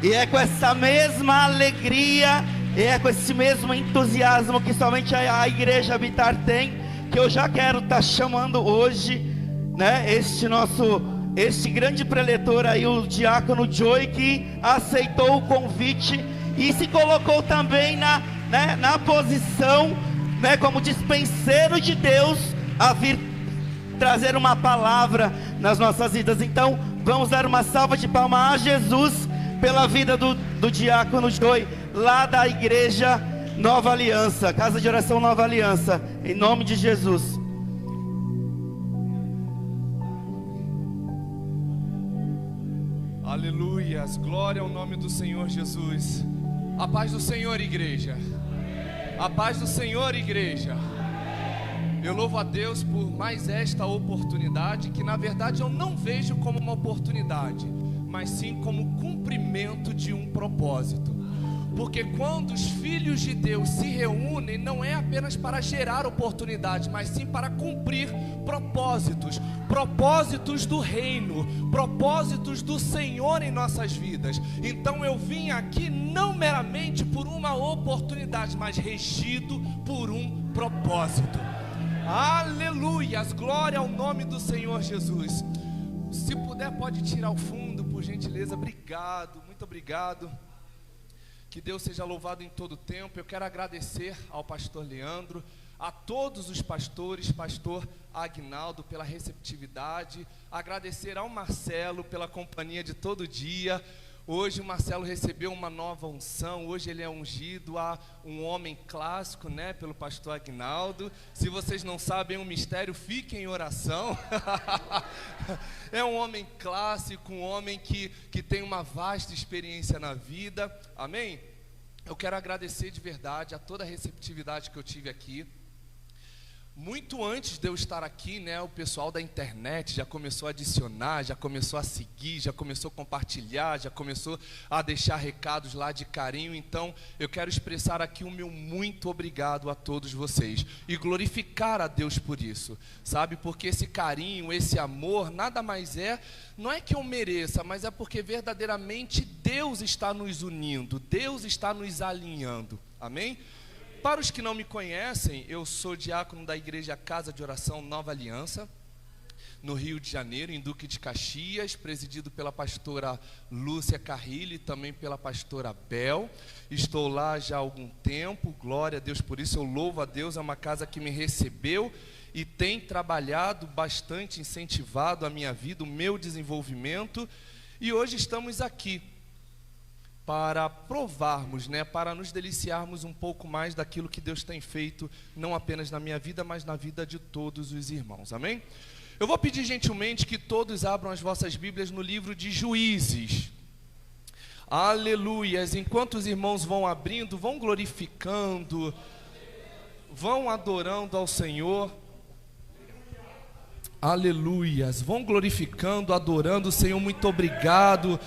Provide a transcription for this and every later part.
E é com essa mesma alegria, e é com esse mesmo entusiasmo que somente a Igreja Habitar tem, que eu já quero estar chamando hoje, né, este grande preletor aí, o diácono Joey, que aceitou o convite e se colocou também na posição, né, como dispenseiro de Deus, a vir trazer uma palavra nas nossas vidas. Então vamos dar uma salva de palmas a Jesus pela vida do diácono Joey, lá da Igreja Nova Aliança, Casa de Oração Nova Aliança, em nome de Jesus. Aleluias, glória ao nome do Senhor Jesus. A paz do Senhor, igreja. A paz do Senhor, igreja. Eu louvo a Deus por mais esta oportunidade, que na verdade eu não vejo como uma oportunidade, mas sim como cumprimento de um propósito. Porque quando os filhos de Deus se reúnem, não é apenas para gerar oportunidade, mas sim para cumprir propósitos, propósitos do reino, propósitos do Senhor em nossas vidas. Então eu vim aqui não meramente por uma oportunidade, mas regido por um propósito. Aleluias, glória ao nome do Senhor Jesus. Se puder, pode tirar o fundo, por gentileza. Obrigado, muito obrigado. Que Deus seja louvado em todo tempo. Eu quero agradecer ao pastor Leandro, a todos os pastores, pastor Aguinaldo, pela receptividade. Agradecer ao Marcelo pela companhia de todo dia. Hoje o Marcelo recebeu uma nova unção. Hoje ele é ungido a um homem clássico, né, pelo pastor Aguinaldo. Se vocês não sabem o mistério, fiquem em oração. É um homem clássico, um homem que tem uma vasta experiência na vida. Amém? Eu quero agradecer de verdade a toda a receptividade que eu tive aqui. Muito antes de eu estar aqui, né, o pessoal da internet já começou a adicionar, já começou a seguir, já começou a compartilhar, já começou a deixar recados lá de carinho. Então, eu quero expressar aqui o meu muito obrigado a todos vocês e glorificar a Deus por isso, sabe? Porque esse carinho, esse amor, nada mais não é que eu mereça, mas é porque verdadeiramente Deus está nos unindo, Deus está nos alinhando. Amém? Para os que não me conhecem, eu sou diácono da Igreja Casa de Oração Nova Aliança, no Rio de Janeiro, em Duque de Caxias, presidido pela pastora Lúcia Carrilho e também pela pastora Bel. Estou lá já há algum tempo, glória a Deus por isso, eu louvo a Deus. É uma casa que me recebeu e tem trabalhado bastante, incentivado a minha vida, o meu desenvolvimento. E hoje estamos aqui para provarmos, né, para nos deliciarmos um pouco mais daquilo que Deus tem feito, não apenas na minha vida, mas na vida de todos os irmãos, amém? Eu vou pedir gentilmente que todos abram as vossas Bíblias no livro de Juízes. Aleluias, enquanto os irmãos vão abrindo, vão glorificando, vão adorando ao Senhor. Aleluias, vão glorificando, adorando o Senhor. Muito obrigado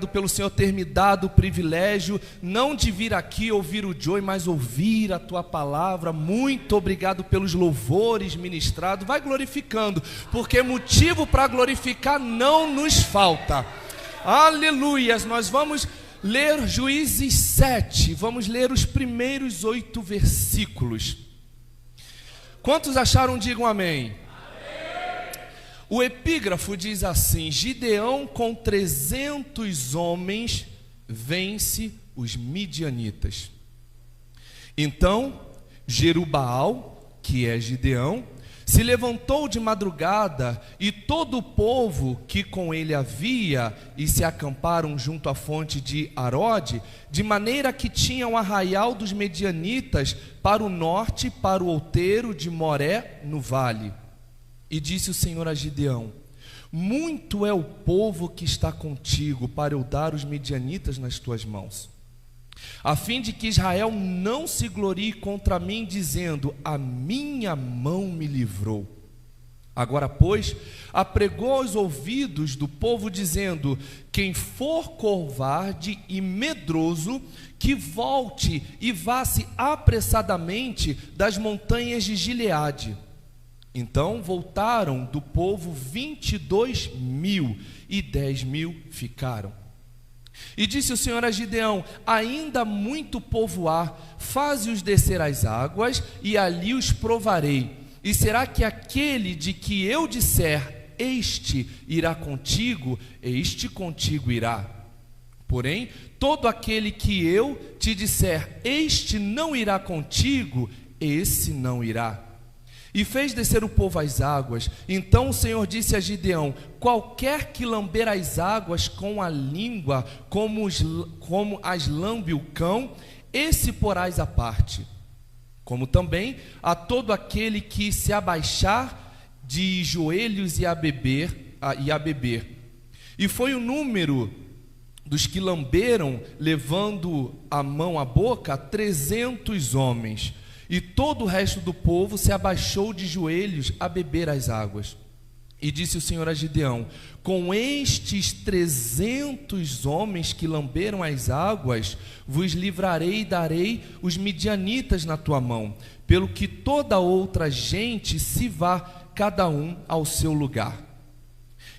pelo Senhor ter me dado o privilégio, não de vir aqui ouvir o Joey, mas ouvir a Tua palavra. Muito obrigado pelos louvores ministrados. Vai glorificando, porque motivo para glorificar não nos falta. Aleluias, nós vamos ler Juízes 7, vamos ler os primeiros 8 versículos. Quantos acharam? Digam amém. O epígrafo diz assim: Gideão com 300 homens vence os midianitas. Então Jerubaal, que é Gideão, se levantou de madrugada, e todo o povo que com ele havia, e se acamparam junto à fonte de Arode, de maneira que tinham arraial dos medianitas para o norte, para o outeiro de Moré no vale. E disse o Senhor a Gideão: muito é o povo que está contigo para eu dar os medianitas nas tuas mãos, a fim de que Israel não se glorie contra mim, dizendo: a minha mão me livrou. Agora, pois, apregou aos ouvidos do povo, dizendo: quem for covarde e medroso, que volte e vá-se apressadamente das montanhas de Gileade. Então voltaram do povo 22.000, e 10.000 ficaram. E disse o Senhor a Gideão: ainda muito povo há, faze-os descer às águas, e ali os provarei. E será que aquele de que eu disser, este irá contigo, este contigo irá. Porém, todo aquele que eu te disser, este não irá contigo, esse não irá. E fez descer o povo às águas. Então o Senhor disse a Gideão: qualquer que lamber as águas com a língua, como as lambe o cão, esse porás à parte. Como também a todo aquele que se abaixar de joelhos e a beber. E foi o número dos que lamberam, levando a mão à boca, 300 homens. E todo o resto do povo se abaixou de joelhos a beber as águas. E disse o Senhor a Gideão: com estes 300 homens que lamberam as águas, vos livrarei e darei os midianitas na tua mão, pelo que toda outra gente se vá, cada um ao seu lugar.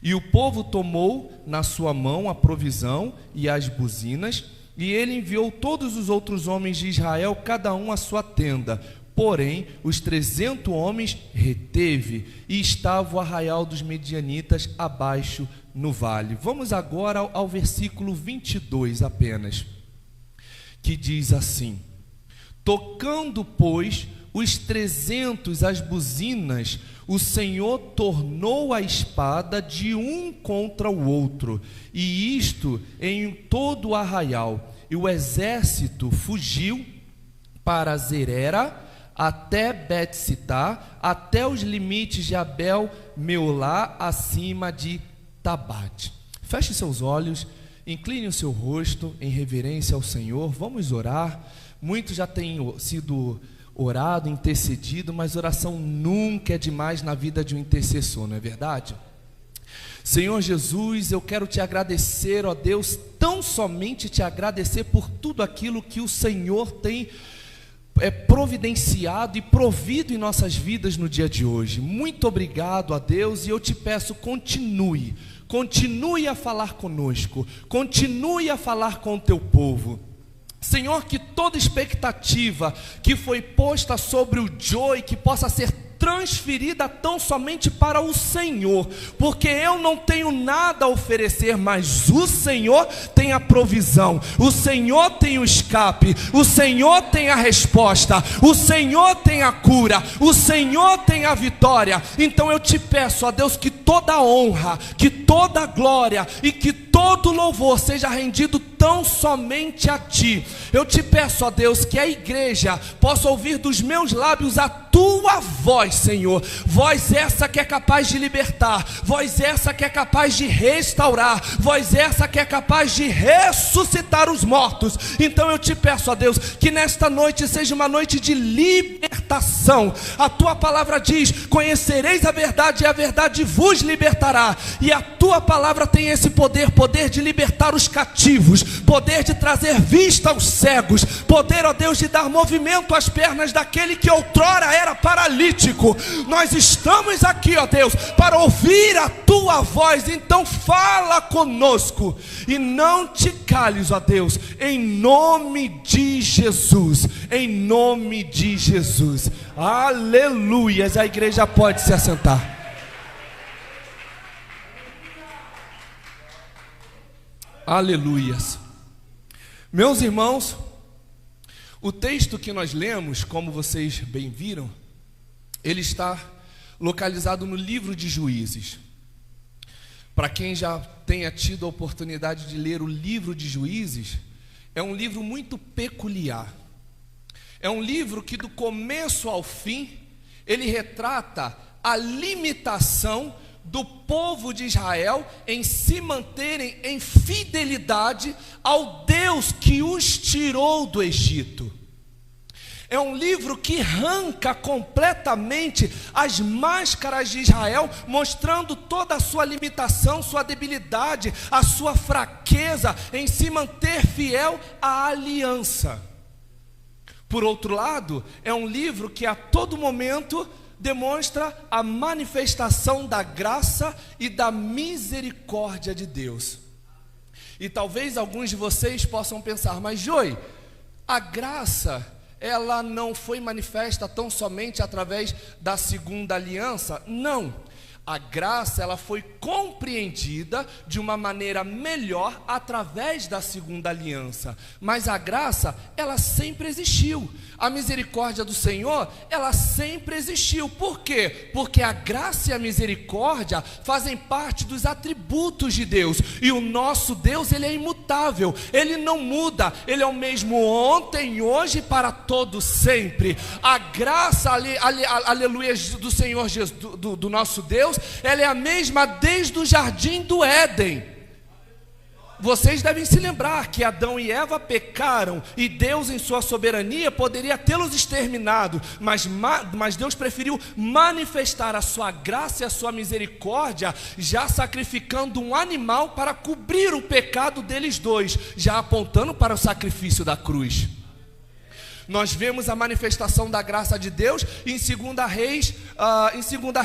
E o povo tomou na sua mão a provisão e as buzinas, e ele enviou todos os outros homens de Israel, cada um à sua tenda. Porém, os 300 homens reteve, e estava o arraial dos medianitas abaixo no vale. Vamos agora ao versículo 22 apenas, que diz assim: tocando, pois, os 300 as buzinas, o Senhor tornou a espada de um contra o outro, e isto em todo o arraial. E o exército fugiu para Zerera, até Bet-Sitá, até os limites de Abel-Meolá, acima de Tabate. Feche seus olhos, incline o seu rosto em reverência ao Senhor. Vamos orar. Muito já tem sido orado, intercedido, mas oração nunca é demais na vida de um intercessor, não é verdade? Senhor Jesus, eu quero te agradecer, ó Deus, tão somente te agradecer por tudo aquilo que o Senhor tem providenciado e provido em nossas vidas no dia de hoje. Muito obrigado a Deus, e eu te peço, continue a falar conosco, continue a falar com o teu povo. Senhor, que toda expectativa que foi posta sobre o Joey, que possa ser transferida tão somente para o Senhor, porque eu não tenho nada a oferecer, mas o Senhor tem a provisão, o Senhor tem o escape, o Senhor tem a resposta, o Senhor tem a cura, o Senhor tem a vitória. Então eu te peço, ó Deus, que toda honra, que toda glória e que todo louvor seja rendido tão somente a Ti. Eu te peço, ó Deus, que a igreja possa ouvir dos meus lábios a Tua voz, Senhor. Voz essa que é capaz de libertar, voz essa que é capaz de restaurar, voz essa que é capaz de ressuscitar os mortos. Então eu te peço, ó Deus, que nesta noite seja uma noite de libertação. A Tua palavra diz: conhecereis a verdade e a verdade vos libertará. E a Tua palavra tem esse poder de libertar os cativos, poder de trazer vista aos cegos, poder, ó Deus, de dar movimento às pernas daquele que outrora era paralítico. Nós estamos aqui, ó Deus, para ouvir a Tua voz. Então fala conosco e não te cales, ó Deus, em nome de Jesus, em nome de Jesus. Aleluias. A igreja pode se assentar. Aleluias. Meus irmãos, o texto que nós lemos, como vocês bem viram, ele está localizado no livro de Juízes. Para quem já tenha tido a oportunidade de ler o livro de Juízes, é um livro muito peculiar. É um livro que do começo ao fim, ele retrata a limitação do povo de Israel em se manterem em fidelidade ao Deus que os tirou do Egito. É um livro que arranca completamente as máscaras de Israel, mostrando toda a sua limitação, sua debilidade, a sua fraqueza em se manter fiel à aliança. Por outro lado, é um livro que a todo momento demonstra a manifestação da graça e da misericórdia de Deus. E talvez alguns de vocês possam pensar, mas Joey, a graça, ela não foi manifesta tão somente através da segunda aliança? Não. A graça, ela foi compreendida de uma maneira melhor através da segunda aliança. Mas a graça, ela sempre existiu. A misericórdia do Senhor, ela sempre existiu. Por quê? Porque a graça e a misericórdia fazem parte dos atributos de Deus. E o nosso Deus, ele é imutável. Ele não muda. Ele é o mesmo ontem, hoje e para todo sempre. A graça, aleluia, do Senhor Jesus, do nosso Deus, ela é a mesma desde o jardim do Éden. Vocês devem se lembrar que Adão e Eva pecaram e Deus, em sua soberania, poderia tê-los exterminado, mas Deus preferiu manifestar a sua graça e a sua misericórdia, já sacrificando um animal para cobrir o pecado deles dois, já apontando para o sacrifício da cruz. Nós vemos a manifestação da graça de Deus em 2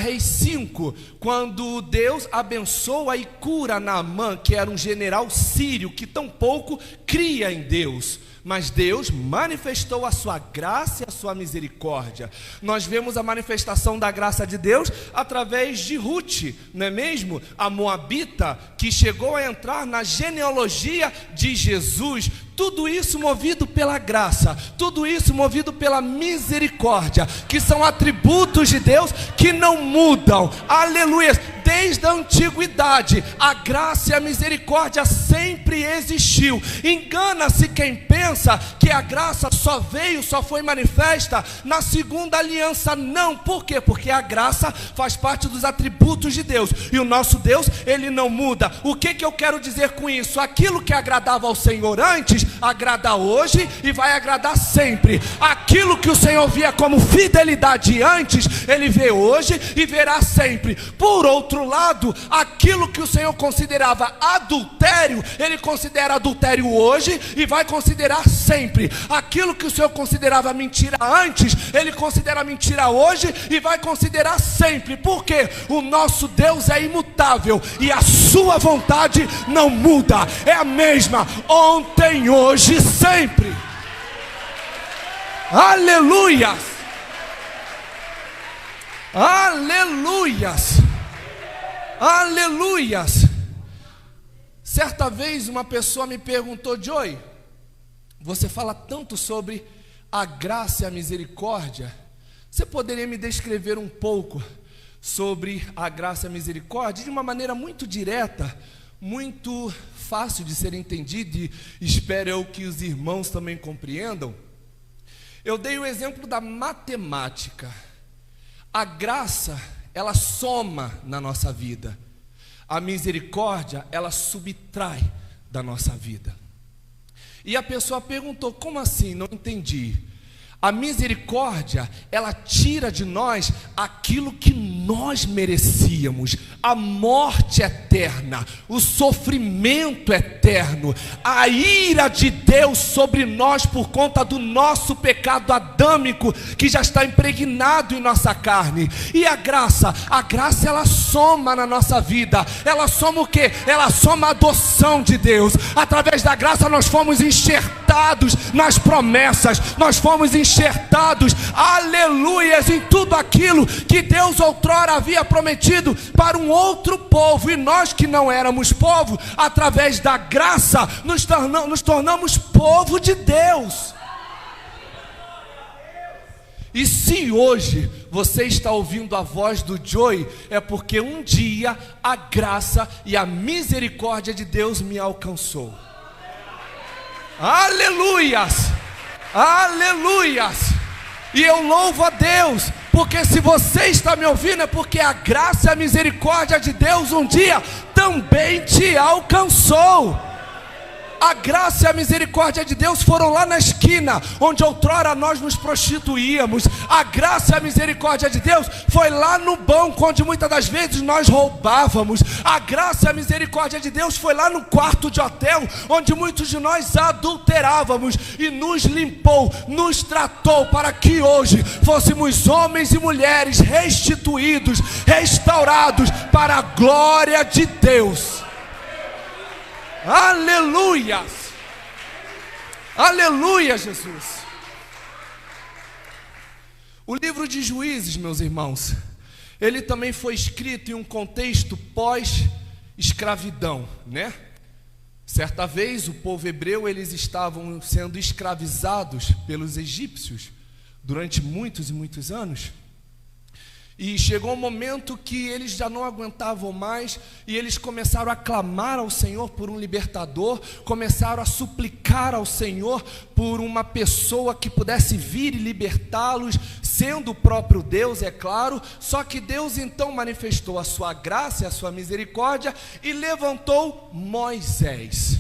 Reis 5, quando Deus abençoa e cura Naamã, que era um general sírio que tampouco cria em Deus. Mas Deus manifestou a sua graça e a sua misericórdia. Nós vemos a manifestação da graça de Deus através de Ruth, não é mesmo? A moabita, que chegou a entrar na genealogia de Jesus. Tudo isso movido pela graça, tudo isso movido pela misericórdia, que são atributos de Deus que não mudam. Aleluia! Desde a antiguidade, a graça e a misericórdia sempre existiu. Engana-se quem pensa que a graça só foi manifesta na segunda aliança. Não, por quê? Porque a graça faz parte dos atributos de Deus, e o nosso Deus, ele não muda. O que eu quero dizer com isso? Aquilo que agradava ao Senhor antes, agrada hoje e vai agradar sempre. Aquilo que o Senhor via como fidelidade antes, ele vê hoje e verá sempre. Por outro lado, aquilo que o Senhor considerava adultério, ele considera adultério hoje e vai considerar sempre. Aquilo que o Senhor considerava mentira antes, ele considera mentira hoje e vai considerar sempre. Por quê? O nosso Deus é imutável e a sua vontade não muda. É a mesma ontem, hoje e sempre. Aleluias! Aleluias! Aleluias! Certa vez uma pessoa me perguntou: Joey, você fala tanto sobre a graça e a misericórdia, você poderia me descrever um pouco sobre a graça e a misericórdia de uma maneira muito direta, muito fácil de ser entendida, e espero eu que os irmãos também compreendam? Eu dei o exemplo da matemática. A graça, ela soma na nossa vida. A misericórdia, ela subtrai da nossa vida. E a pessoa perguntou: como assim? Não entendi. A misericórdia, ela tira de nós aquilo que nós merecíamos, a morte eterna, o sofrimento eterno, a ira de Deus sobre nós por conta do nosso pecado adâmico que já está impregnado em nossa carne. E a graça ela soma na nossa vida. Ela soma o quê? Ela soma a adoção de Deus. Através da graça nós fomos enxertados nas promessas, nós fomos enxertados, aleluias, em tudo aquilo que Deus outrora havia prometido para um outro povo. E nós que não éramos povo, através da graça nos tornamos povo de Deus. E se hoje você está ouvindo a voz do Joey, é porque um dia a graça e a misericórdia de Deus me alcançou. Aleluias! Aleluias! E eu louvo a Deus, porque se você está me ouvindo, é porque a graça e a misericórdia de Deus um dia também te alcançou. A graça e a misericórdia de Deus foram lá na esquina onde outrora nós nos prostituíamos. A graça e a misericórdia de Deus foi lá no banco onde muitas das vezes nós roubávamos. A graça e a misericórdia de Deus foi lá no quarto de hotel onde muitos de nós adulterávamos, e nos limpou, nos tratou para que hoje fôssemos homens e mulheres restituídos, restaurados para a glória de Deus. Aleluia! Aleluia, Jesus! O livro de Juízes, meus irmãos, ele também foi escrito em um contexto pós-escravidão, né? Certa vez o povo hebreu, eles estavam sendo escravizados pelos egípcios durante muitos e muitos anos. E chegou um momento que eles já não aguentavam mais, e eles começaram a clamar ao Senhor por um libertador, começaram a suplicar ao Senhor por uma pessoa que pudesse vir e libertá-los, sendo o próprio Deus, é claro. Só que Deus então manifestou a sua graça e a sua misericórdia e levantou Moisés.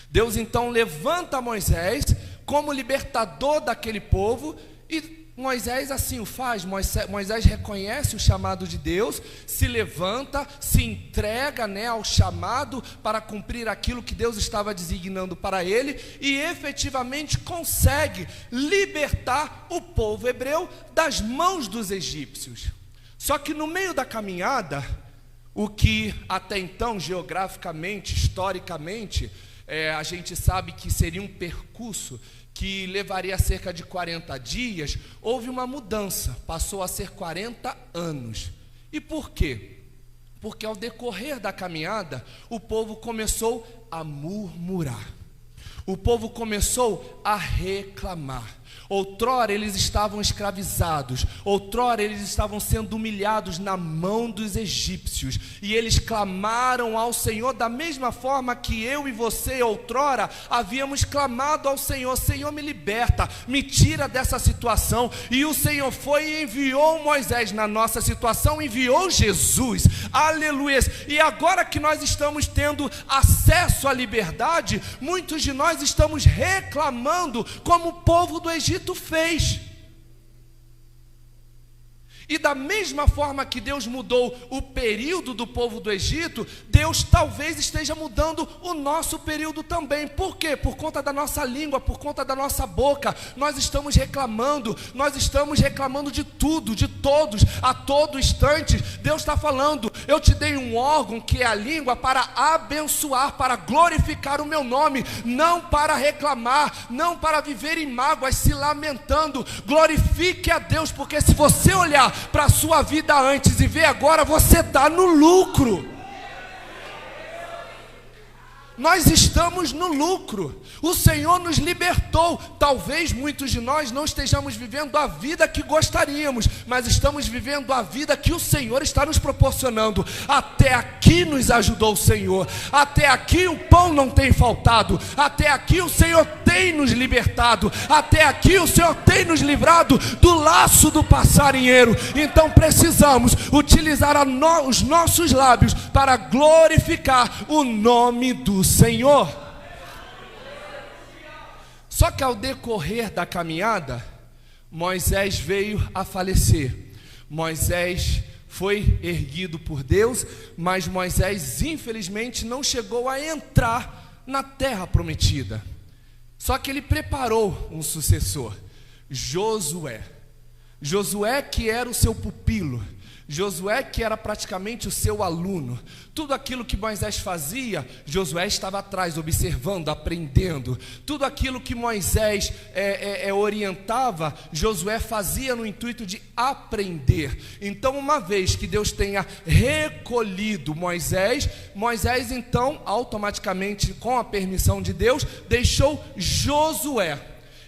Deus então levanta Moisés como libertador daquele povo, e Moisés assim o faz. Moisés reconhece o chamado de Deus, se levanta, se entrega, ao chamado para cumprir aquilo que Deus estava designando para ele, e efetivamente consegue libertar o povo hebreu das mãos dos egípcios. Só que no meio da caminhada, o que até então geograficamente, historicamente, a gente sabe que seria um percurso que levaria cerca de 40 dias, houve uma mudança, passou a ser 40 anos. E por quê? Porque ao decorrer da caminhada, o povo começou a murmurar, o povo começou a reclamar. Outrora eles estavam escravizados, outrora eles estavam sendo humilhados na mão dos egípcios, e eles clamaram ao Senhor da mesma forma que eu e você outrora havíamos clamado ao Senhor: Senhor, me liberta, me tira dessa situação. E o Senhor foi e enviou Moisés na nossa situação, enviou Jesus, aleluia. E agora que nós estamos tendo acesso à liberdade, muitos de nós estamos reclamando como o povo do Egito fez. E da mesma forma que Deus mudou o período do povo do Egito, Deus talvez esteja mudando o nosso período também. Por quê? Por conta da nossa língua, por conta da nossa boca. Nós estamos reclamando de tudo, de todos, a todo instante. Deus está falando: eu te dei um órgão que é a língua para abençoar, para glorificar o meu nome, não para reclamar, não para viver em mágoas, se lamentando. Glorifique a Deus, porque se você olhar para a sua vida antes e ver agora, você está no lucro. Nós estamos no lucro. O Senhor nos libertou. Talvez muitos de nós não estejamos vivendo a vida que gostaríamos, mas estamos vivendo a vida que o Senhor está nos proporcionando. Até aqui nos ajudou o Senhor, até aqui o pão não tem faltado, até aqui o Senhor tem nos libertado, até aqui o Senhor tem nos livrado do laço do passarinheiro. Então precisamos utilizar os nossos lábios para glorificar o nome do Senhor. Só que ao decorrer da caminhada, Moisés veio a falecer. Moisés foi erguido por Deus, mas Moisés infelizmente não chegou a entrar na terra prometida. Só que ele preparou um sucessor, Josué. Josué, que era o seu pupilo, Josué, que era praticamente o seu aluno. Tudo aquilo que Moisés fazia, Josué estava atrás, observando, aprendendo. Tudo aquilo que Moisés orientava, Josué fazia no intuito de aprender. Então, uma vez que Deus tenha recolhido Moisés então, automaticamente, com a permissão de Deus, deixou Josué.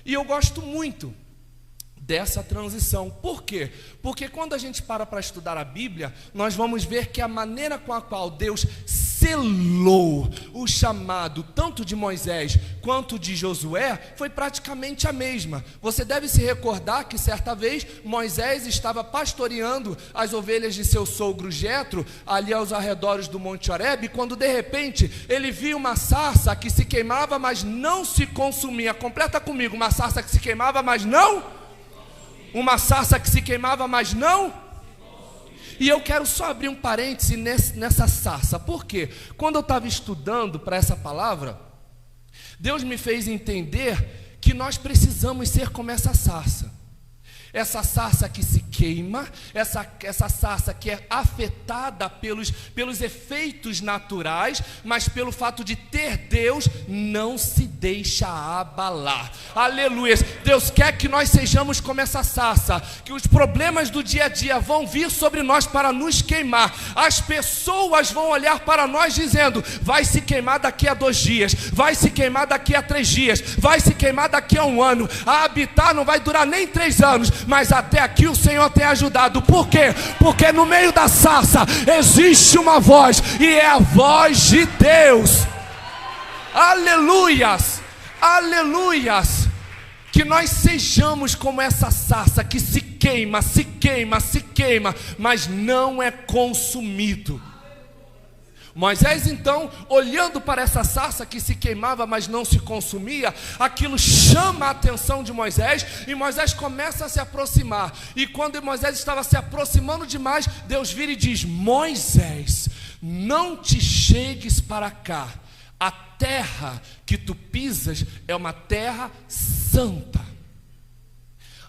E eu gosto muito dessa transição. Por quê? Porque quando a gente para estudar a Bíblia, nós vamos ver que a maneira com a qual Deus selou o chamado tanto de Moisés quanto de Josué foi praticamente a mesma. Você deve se recordar que certa vez Moisés estava pastoreando as ovelhas de seu sogro Jetro ali aos arredores do Monte Horebe, quando de repente ele viu uma sarça que se queimava, mas não se consumia. Completa comigo: uma sarça que se queimava, mas não... Uma sarça que se queimava, mas não... E eu quero só abrir um parêntese nessa sarça. Por quê? Quando eu estava estudando para essa palavra, Deus me fez entender que nós precisamos ser como essa sarça. Essa sarça que se queima, essa sarça que é afetada pelos efeitos naturais, mas pelo fato de ter Deus, não se deixa abalar. Aleluia. Deus quer que nós sejamos como essa sarça, que os problemas do dia a dia vão vir sobre nós para nos queimar. As pessoas vão olhar para nós dizendo: vai se queimar daqui a 2 dias, vai se queimar daqui a 3 dias, vai se queimar daqui a 1 ano. A habitar não vai durar nem 3 anos, mas até aqui o Senhor tem ajudado. Por quê? Porque no meio da sarça existe uma voz, e é a voz de Deus. Aleluias, aleluias. Que nós sejamos como essa sarça que se queima, se queima, se queima, mas não é consumido. Moisés então, olhando para essa sarça que se queimava, mas não se consumia, aquilo chama a atenção de Moisés, e Moisés começa a se aproximar. E quando Moisés estava se aproximando demais, Deus vira e diz: Moisés, não te chegues para cá. A terra que tu pisas é uma terra santa.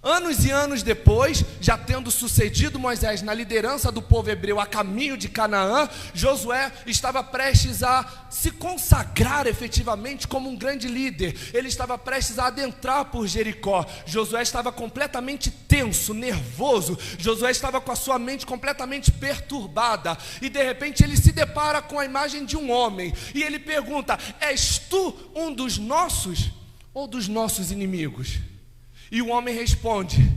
Anos e anos depois, já tendo sucedido Moisés na liderança do povo hebreu a caminho de Canaã, Josué estava prestes a se consagrar efetivamente como um grande líder. Ele estava prestes a adentrar por Jericó. Josué estava completamente tenso, nervoso. Josué estava com a sua mente completamente perturbada. E de repente ele se depara com a imagem de um homem. E ele pergunta: és tu um dos nossos ou dos nossos inimigos? E o homem responde: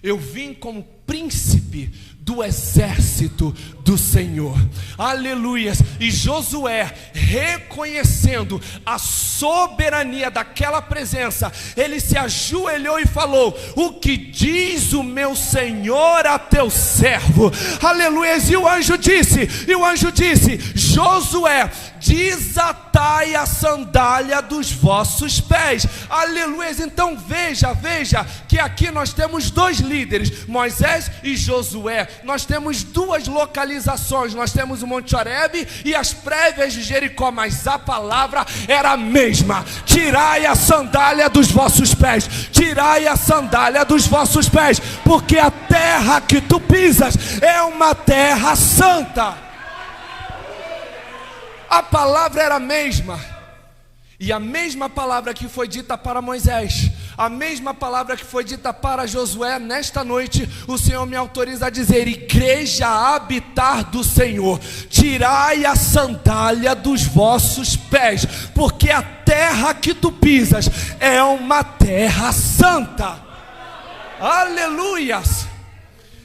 eu vim como príncipe do exército do Senhor. Aleluias. E Josué, reconhecendo a soberania daquela presença, ele se ajoelhou e falou: o que diz o meu Senhor a teu servo? Aleluias. E o anjo disse: Josué, desatai a sandália dos vossos pés. Aleluia. Então veja que aqui nós temos 2 líderes, Moisés e Josué. Nós temos 2 localizações, nós temos o Monte Horebe e as prévias de Jericó, mas a palavra era a mesma: tirai a sandália dos vossos pés, tirai a sandália dos vossos pés, porque a terra que tu pisas é uma terra santa. A palavra era a mesma, e a mesma palavra que foi dita para Moisés, a mesma palavra que foi dita para Josué, nesta noite o Senhor me autoriza a dizer: igreja habitar do Senhor, tirai a sandália dos vossos pés, porque a terra que tu pisas é uma terra santa. Aleluias.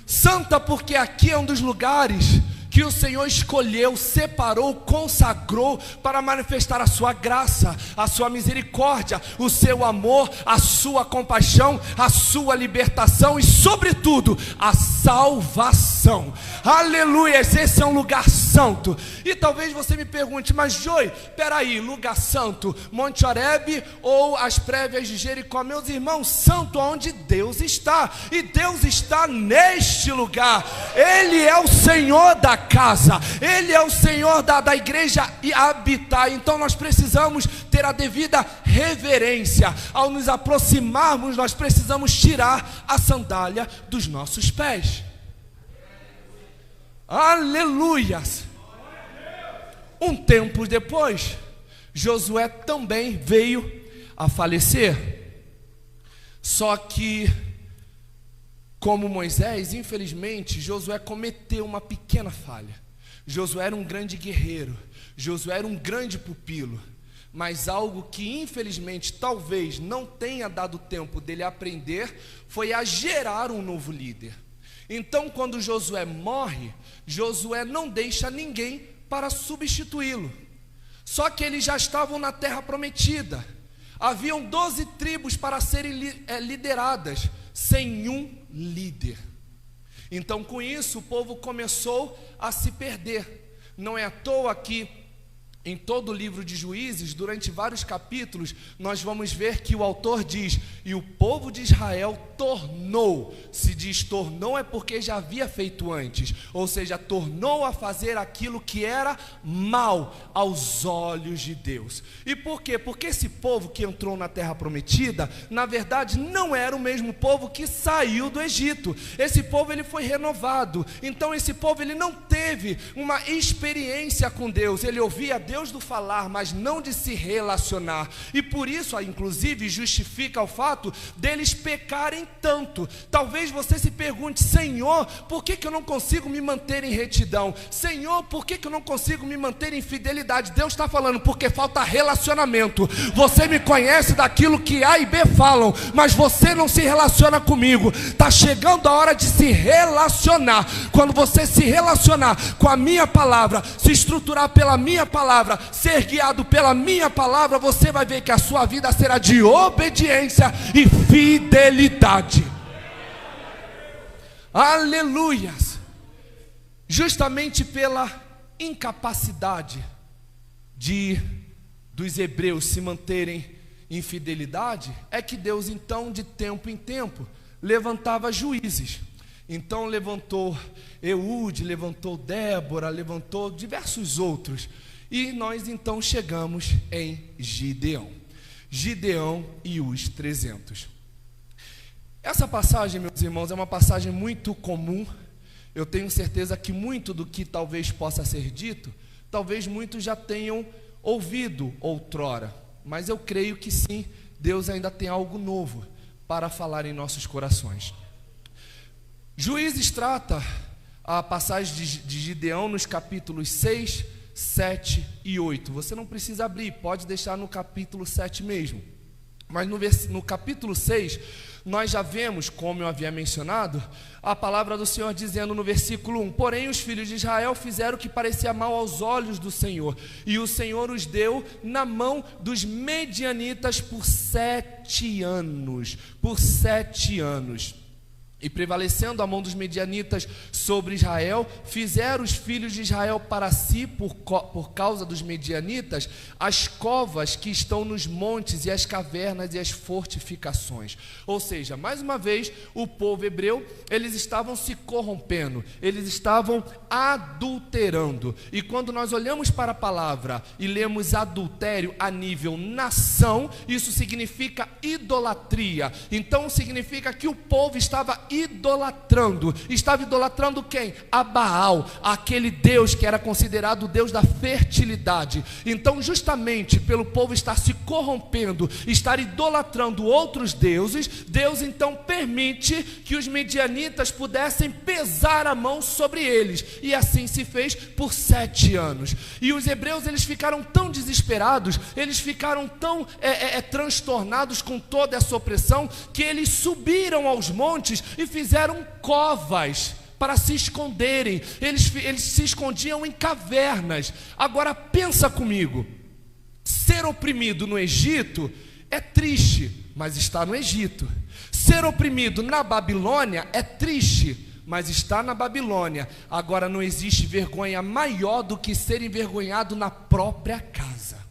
Santa porque aqui é um dos lugares que o Senhor escolheu, separou, consagrou para manifestar a sua graça, a sua misericórdia, o seu amor, a sua compaixão, a sua libertação e, sobretudo, a salvação. Aleluia, esse é um lugar santo. E talvez você me pergunte: mas Joy, peraí, lugar santo, Monte Horebe ou as prévias de Jericó? Meus irmãos, santo onde Deus está, e Deus está neste lugar. Ele é o Senhor da casa, Ele é o Senhor da igreja e habitar. Então nós precisamos ter a devida reverência. Ao nos aproximarmos, nós precisamos tirar a sandália dos nossos pés. Aleluias. Um tempo depois, Josué também veio a falecer. Só que, como Moisés, infelizmente, Josué cometeu uma pequena falha. Josué era um grande guerreiro, Josué era um grande pupilo, mas algo que infelizmente talvez não tenha dado tempo dele aprender foi a gerar um novo líder. Então, quando Josué morre, Josué não deixa ninguém para substituí-lo. Só que eles já estavam na terra prometida. Haviam 12 tribos para serem lideradas, sem um líder. Então, com isso, o povo começou a se perder. Não é à toa que Em todo o livro de Juízes, durante vários capítulos, nós vamos ver que o autor diz: e o povo de Israel tornou. Se diz tornou é porque já havia feito antes, ou seja, tornou a fazer aquilo que era mal aos olhos de Deus. E por quê? Porque esse povo que entrou na terra prometida, na verdade não era o mesmo povo que saiu do Egito. Esse povo ele foi renovado. Então esse povo ele não teve uma experiência com Deus. Ele ouvia Deus do falar, mas não de se relacionar. E por isso, inclusive, justifica o fato deles pecarem tanto. Talvez você se pergunte: Senhor, por que eu não consigo me manter em retidão? Senhor, por que eu não consigo me manter em fidelidade? Deus está falando: porque falta relacionamento. Você me conhece daquilo que A e B falam, mas você não se relaciona comigo. Está chegando a hora de se relacionar. Quando você se relacionar com a minha palavra, se estruturar pela minha palavra, ser guiado pela minha palavra, você vai ver que a sua vida será de obediência e fidelidade. Aleluias! Justamente pela incapacidade dos hebreus se manterem em fidelidade, é que Deus então, de tempo em tempo, levantava juízes. Então levantou Eude, levantou Débora, levantou diversos outros. E nós então chegamos em Gideão e os 300. Essa passagem, meus irmãos, é uma passagem muito comum. Eu tenho certeza que muito do que talvez possa ser dito, talvez muitos já tenham ouvido outrora, mas eu creio que sim, Deus ainda tem algo novo para falar em nossos corações. Juízes trata a passagem de Gideão nos capítulos 6, 7 e 8. Você não precisa abrir, pode deixar no capítulo 7 mesmo. Mas no capítulo 6, nós já vemos, como eu havia mencionado, a palavra do Senhor dizendo no versículo 1: porém os filhos de Israel fizeram o que parecia mal aos olhos do Senhor, e o Senhor os deu na mão dos medianitas por 7 anos. Por 7 anos. E prevalecendo a mão dos medianitas sobre Israel, fizeram os filhos de Israel para si, por causa dos medianitas, as covas que estão nos montes e as cavernas e as fortificações. Ou seja, mais uma vez, o povo hebreu, eles estavam se corrompendo, eles estavam adulterando. E quando nós olhamos para a palavra e lemos adultério a nível nação, isso significa idolatria. Então significa que o povo estava idolatrando quem? A Baal, aquele Deus que era considerado o Deus da fertilidade. Então justamente pelo povo estar se corrompendo, estar idolatrando outros deuses, Deus então permite que os medianitas pudessem pesar a mão sobre eles, e assim se fez por 7 anos. E os hebreus eles ficaram tão desesperados, eles ficaram tão transtornados com toda essa opressão, que eles subiram aos montes e fizeram covas para se esconderem. Eles se escondiam em cavernas. Agora pensa comigo, ser oprimido no Egito é triste, mas está no Egito. Ser oprimido na Babilônia é triste, mas está na Babilônia. Agora não existe vergonha maior do que ser envergonhado na própria casa.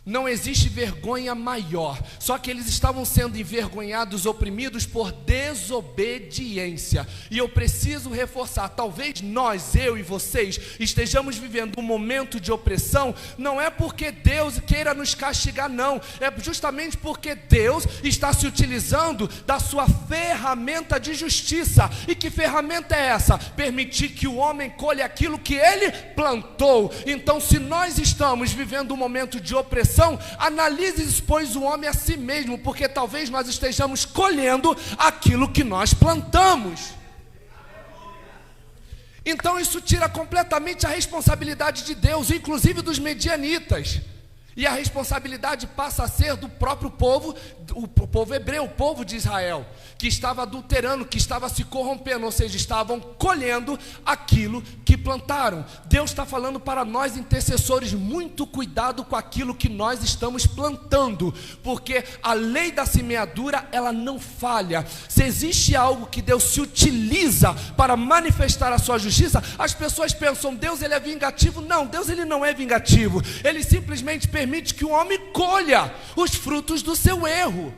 Não existe vergonha maior. Só que eles estavam sendo envergonhados, oprimidos por desobediência. E eu preciso reforçar, talvez nós, eu e vocês, estejamos vivendo um momento de opressão, não é porque Deus queira nos castigar, não. É justamente porque Deus está se utilizando da sua ferramenta de justiça. E que ferramenta é essa? Permitir que o homem colhe aquilo que ele plantou. Então, se nós estamos vivendo um momento de opressão, analise, pois, o homem a si mesmo, porque talvez nós estejamos colhendo aquilo que nós plantamos. Então isso tira completamente a responsabilidade de Deus, inclusive dos medianitas. E a responsabilidade passa a ser do próprio povo, o povo hebreu, o povo de Israel, que estava adulterando, que estava se corrompendo, ou seja, estavam colhendo aquilo que plantaram. Deus está falando para nós intercessores, muito cuidado com aquilo que nós estamos plantando, porque a lei da semeadura, ela não falha. Se existe algo que Deus se utiliza para manifestar a sua justiça, as pessoas pensam, Deus ele é vingativo. Não, Deus ele não é vingativo, ele simplesmente permite que o homem colha os frutos do seu erro.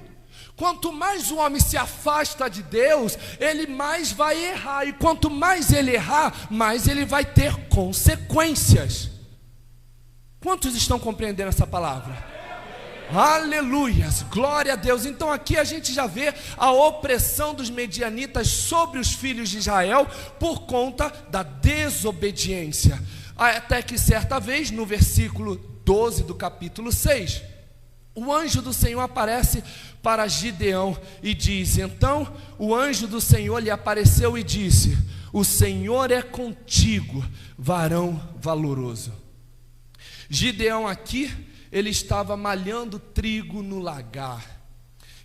Quanto mais o homem se afasta de Deus, ele mais vai errar, e quanto mais ele errar, mais ele vai ter consequências. Quantos estão compreendendo essa palavra? Aleluias, glória a Deus. Então aqui a gente já vê a opressão dos medianitas sobre os filhos de Israel por conta da desobediência. Até que certa vez, no versículo 12 do capítulo 6, o anjo do Senhor aparece para Gideão e diz: então o anjo do Senhor lhe apareceu e disse: o Senhor é contigo, varão valoroso. Gideão aqui, ele estava malhando trigo no lagar.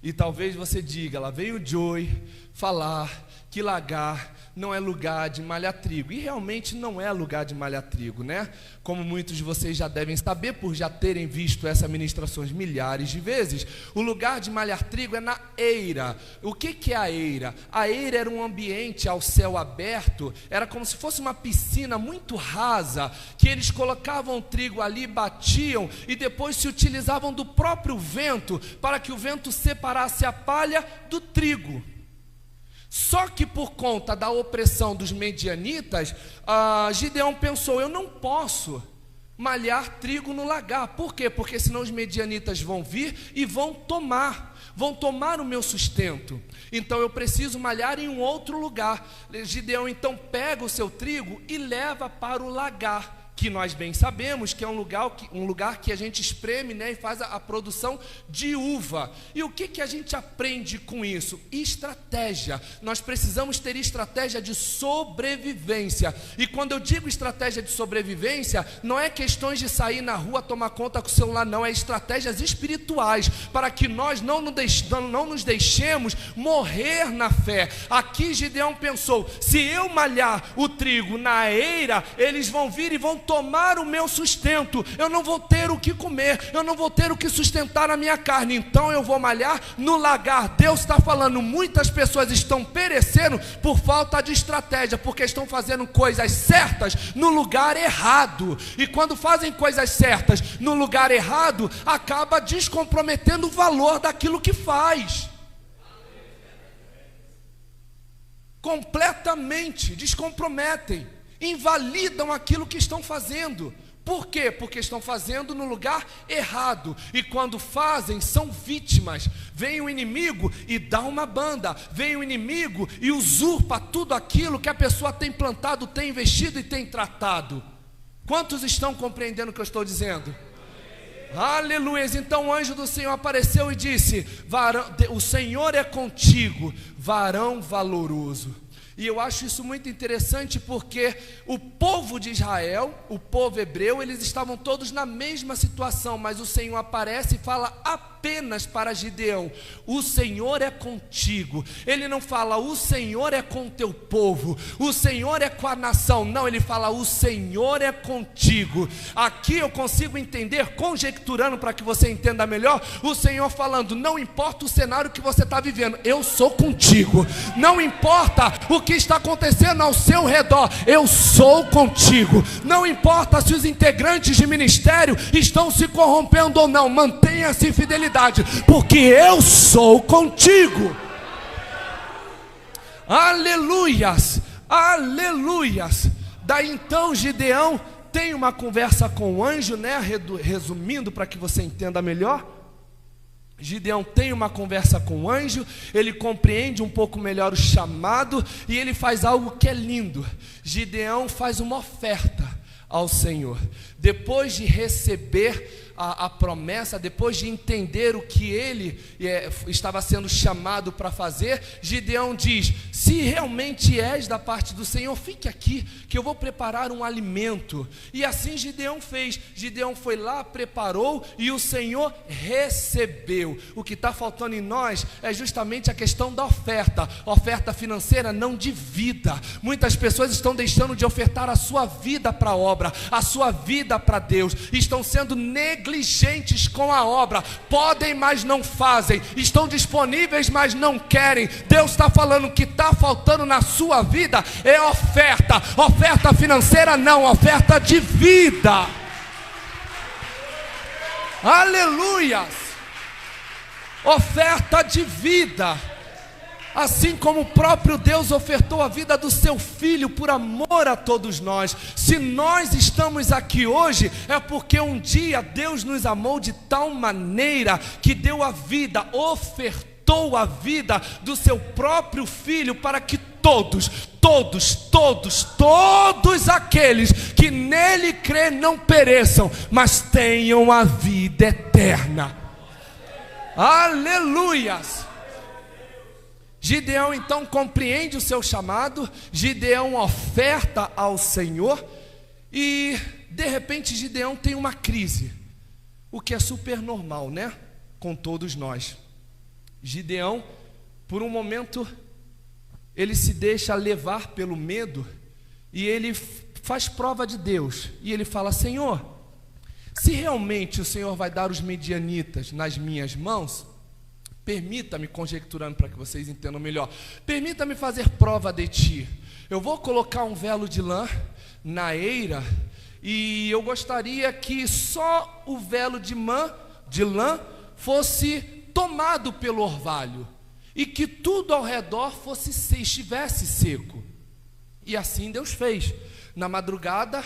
E talvez você diga, lá veio o Joey falar que lagar não é lugar de malhar trigo. E realmente não é lugar de malhar trigo, né? Como muitos de vocês já devem saber, por já terem visto essas ministrações milhares de vezes, o lugar de malhar trigo é na eira. O que é a eira? A eira era um ambiente ao céu aberto, era como se fosse uma piscina muito rasa, que eles colocavam o trigo ali, batiam, e depois se utilizavam do próprio vento, para que o vento separasse a palha do trigo. Só que por conta da opressão dos medianitas, Gideão pensou, eu não posso malhar trigo no lagar. Por quê? Porque senão os medianitas vão vir e vão tomar o meu sustento. Então eu preciso malhar em um outro lugar. Gideão então pega o seu trigo e leva para o lagar, que nós bem sabemos que é um lugar que a gente espreme, né, e faz a produção de uva. E o que a gente aprende com isso? Estratégia. Nós precisamos ter estratégia de sobrevivência. E quando eu digo estratégia de sobrevivência, não é questões de sair na rua, tomar conta com o celular, não. É estratégias espirituais, para que nós não nos deixemos morrer na fé. Aqui Gideão pensou, se eu malhar o trigo na eira, eles vão vir e vão tomar o meu sustento, eu não vou ter o que comer, eu não vou ter o que sustentar a minha carne, então eu vou malhar no lagar. Deus está falando, muitas pessoas estão perecendo por falta de estratégia, porque estão fazendo coisas certas no lugar errado, e quando fazem coisas certas no lugar errado, acaba descomprometendo o valor daquilo que faz. Completamente descomprometem, invalidam aquilo que estão fazendo. Por quê? Porque estão fazendo no lugar errado, e quando fazem, são vítimas. Vem o inimigo e dá uma banda, vem o inimigo e usurpa tudo aquilo que a pessoa tem plantado, tem investido e tem tratado. Quantos estão compreendendo o que eu estou dizendo? Aleluia. Então o anjo do Senhor apareceu e disse: o Senhor é contigo, varão valoroso. E eu acho isso muito interessante, porque o povo de Israel, o povo hebreu, eles estavam todos na mesma situação, mas o Senhor aparece e fala apenas para Gideão: o Senhor é contigo. Ele não fala, o Senhor é com o teu povo, o Senhor é com a nação. Não, ele fala, o Senhor é contigo. Aqui eu consigo entender, conjecturando para que você entenda melhor, o Senhor falando, não importa o cenário que você está vivendo, eu sou contigo. Não importa o que está acontecendo ao seu redor, eu sou contigo. Não importa se os integrantes de ministério estão se corrompendo ou não, mantenha-se em fidelidade, porque eu sou contigo. Aleluias, aleluias. Daí então Gideão tem uma conversa com o anjo, né? Resumindo para que você entenda melhor, Gideão tem uma conversa com o anjo, ele compreende um pouco melhor o chamado, e ele faz algo que é lindo. Gideão faz uma oferta ao Senhor. Depois de receber a promessa, depois de entender o que ele estava sendo chamado para fazer, Gideão diz: se realmente és da parte do Senhor, fique aqui, que eu vou preparar um alimento. E assim Gideão fez. Gideão foi lá, preparou, e o Senhor recebeu. O que está faltando em nós é justamente a questão da oferta financeira, não de vida. Muitas pessoas estão deixando de ofertar a sua vida para a obra, a sua vida para Deus, estão sendo negligentes com a obra, podem, mas não fazem, estão disponíveis, mas não querem. Deus está falando que está faltando na sua vida é oferta financeira não, oferta de vida. Aleluia! Oferta de vida. Assim como o próprio Deus ofertou a vida do seu Filho por amor a todos nós. Se nós estamos aqui hoje, é porque um dia Deus nos amou de tal maneira que deu a vida, ofertou a vida do seu próprio Filho para que todos aqueles que nele crê não pereçam, mas tenham a vida eterna. Aleluias! Gideão então compreende o seu chamado, Gideão oferta ao Senhor, e de repente Gideão tem uma crise, o que é super normal, né? Com todos nós. Gideão, por um momento, ele se deixa levar pelo medo, e ele faz prova de Deus, e ele fala: Senhor, se realmente o Senhor vai dar os medianitas nas minhas mãos, permita-me, conjecturando para que vocês entendam melhor, permita-me fazer prova de ti. Eu vou colocar um velo de lã na eira, e eu gostaria que só o velo de lã fosse tomado pelo orvalho, e que tudo ao redor estivesse seco. E assim Deus fez. Na madrugada,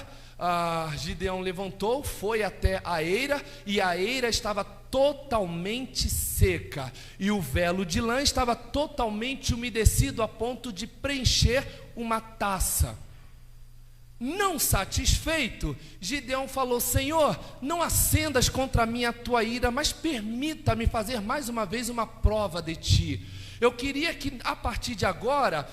Gideão levantou, foi até a eira, e a eira estava totalmente seca, e o velo de lã estava totalmente umedecido a ponto de preencher uma taça. Não satisfeito, Gideão falou: Senhor, não acendas contra mim a tua ira, mas permita-me fazer mais uma vez uma prova de ti. Eu queria que a partir de agora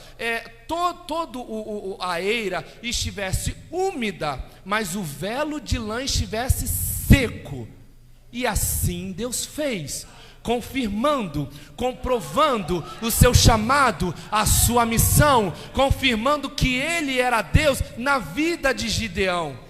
a eira estivesse úmida, mas o velo de lã estivesse seco. E assim Deus fez, confirmando, comprovando o seu chamado, a sua missão, confirmando que Ele era Deus na vida de Gideão.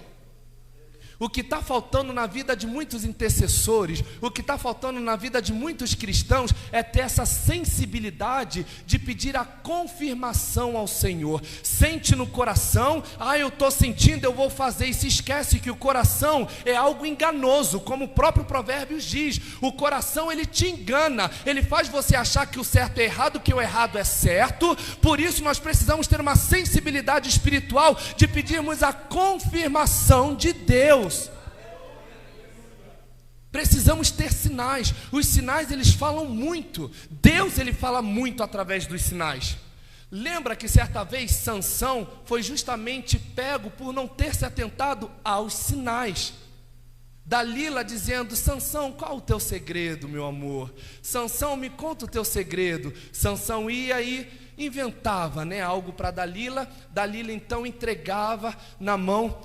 O que está faltando na vida de muitos intercessores, o que está faltando na vida de muitos cristãos, é ter essa sensibilidade de pedir a confirmação ao Senhor. Sente no coração: eu estou sentindo, eu vou fazer. E se esquece que o coração é algo enganoso, como o próprio Provérbios diz. O coração, ele te engana, ele faz você achar que o certo é errado, que o errado é certo. Por isso nós precisamos ter uma sensibilidade espiritual de pedirmos a confirmação de Deus. Precisamos ter sinais. Os sinais, eles falam muito. Deus, ele fala muito através dos sinais. Lembra que certa vez Sansão foi justamente pego por não ter se atentado aos sinais. Dalila dizendo: Sansão, qual o teu segredo, meu amor? Sansão, me conta o teu segredo. Sansão ia e inventava, algo para Dalila. Dalila então entregava na mão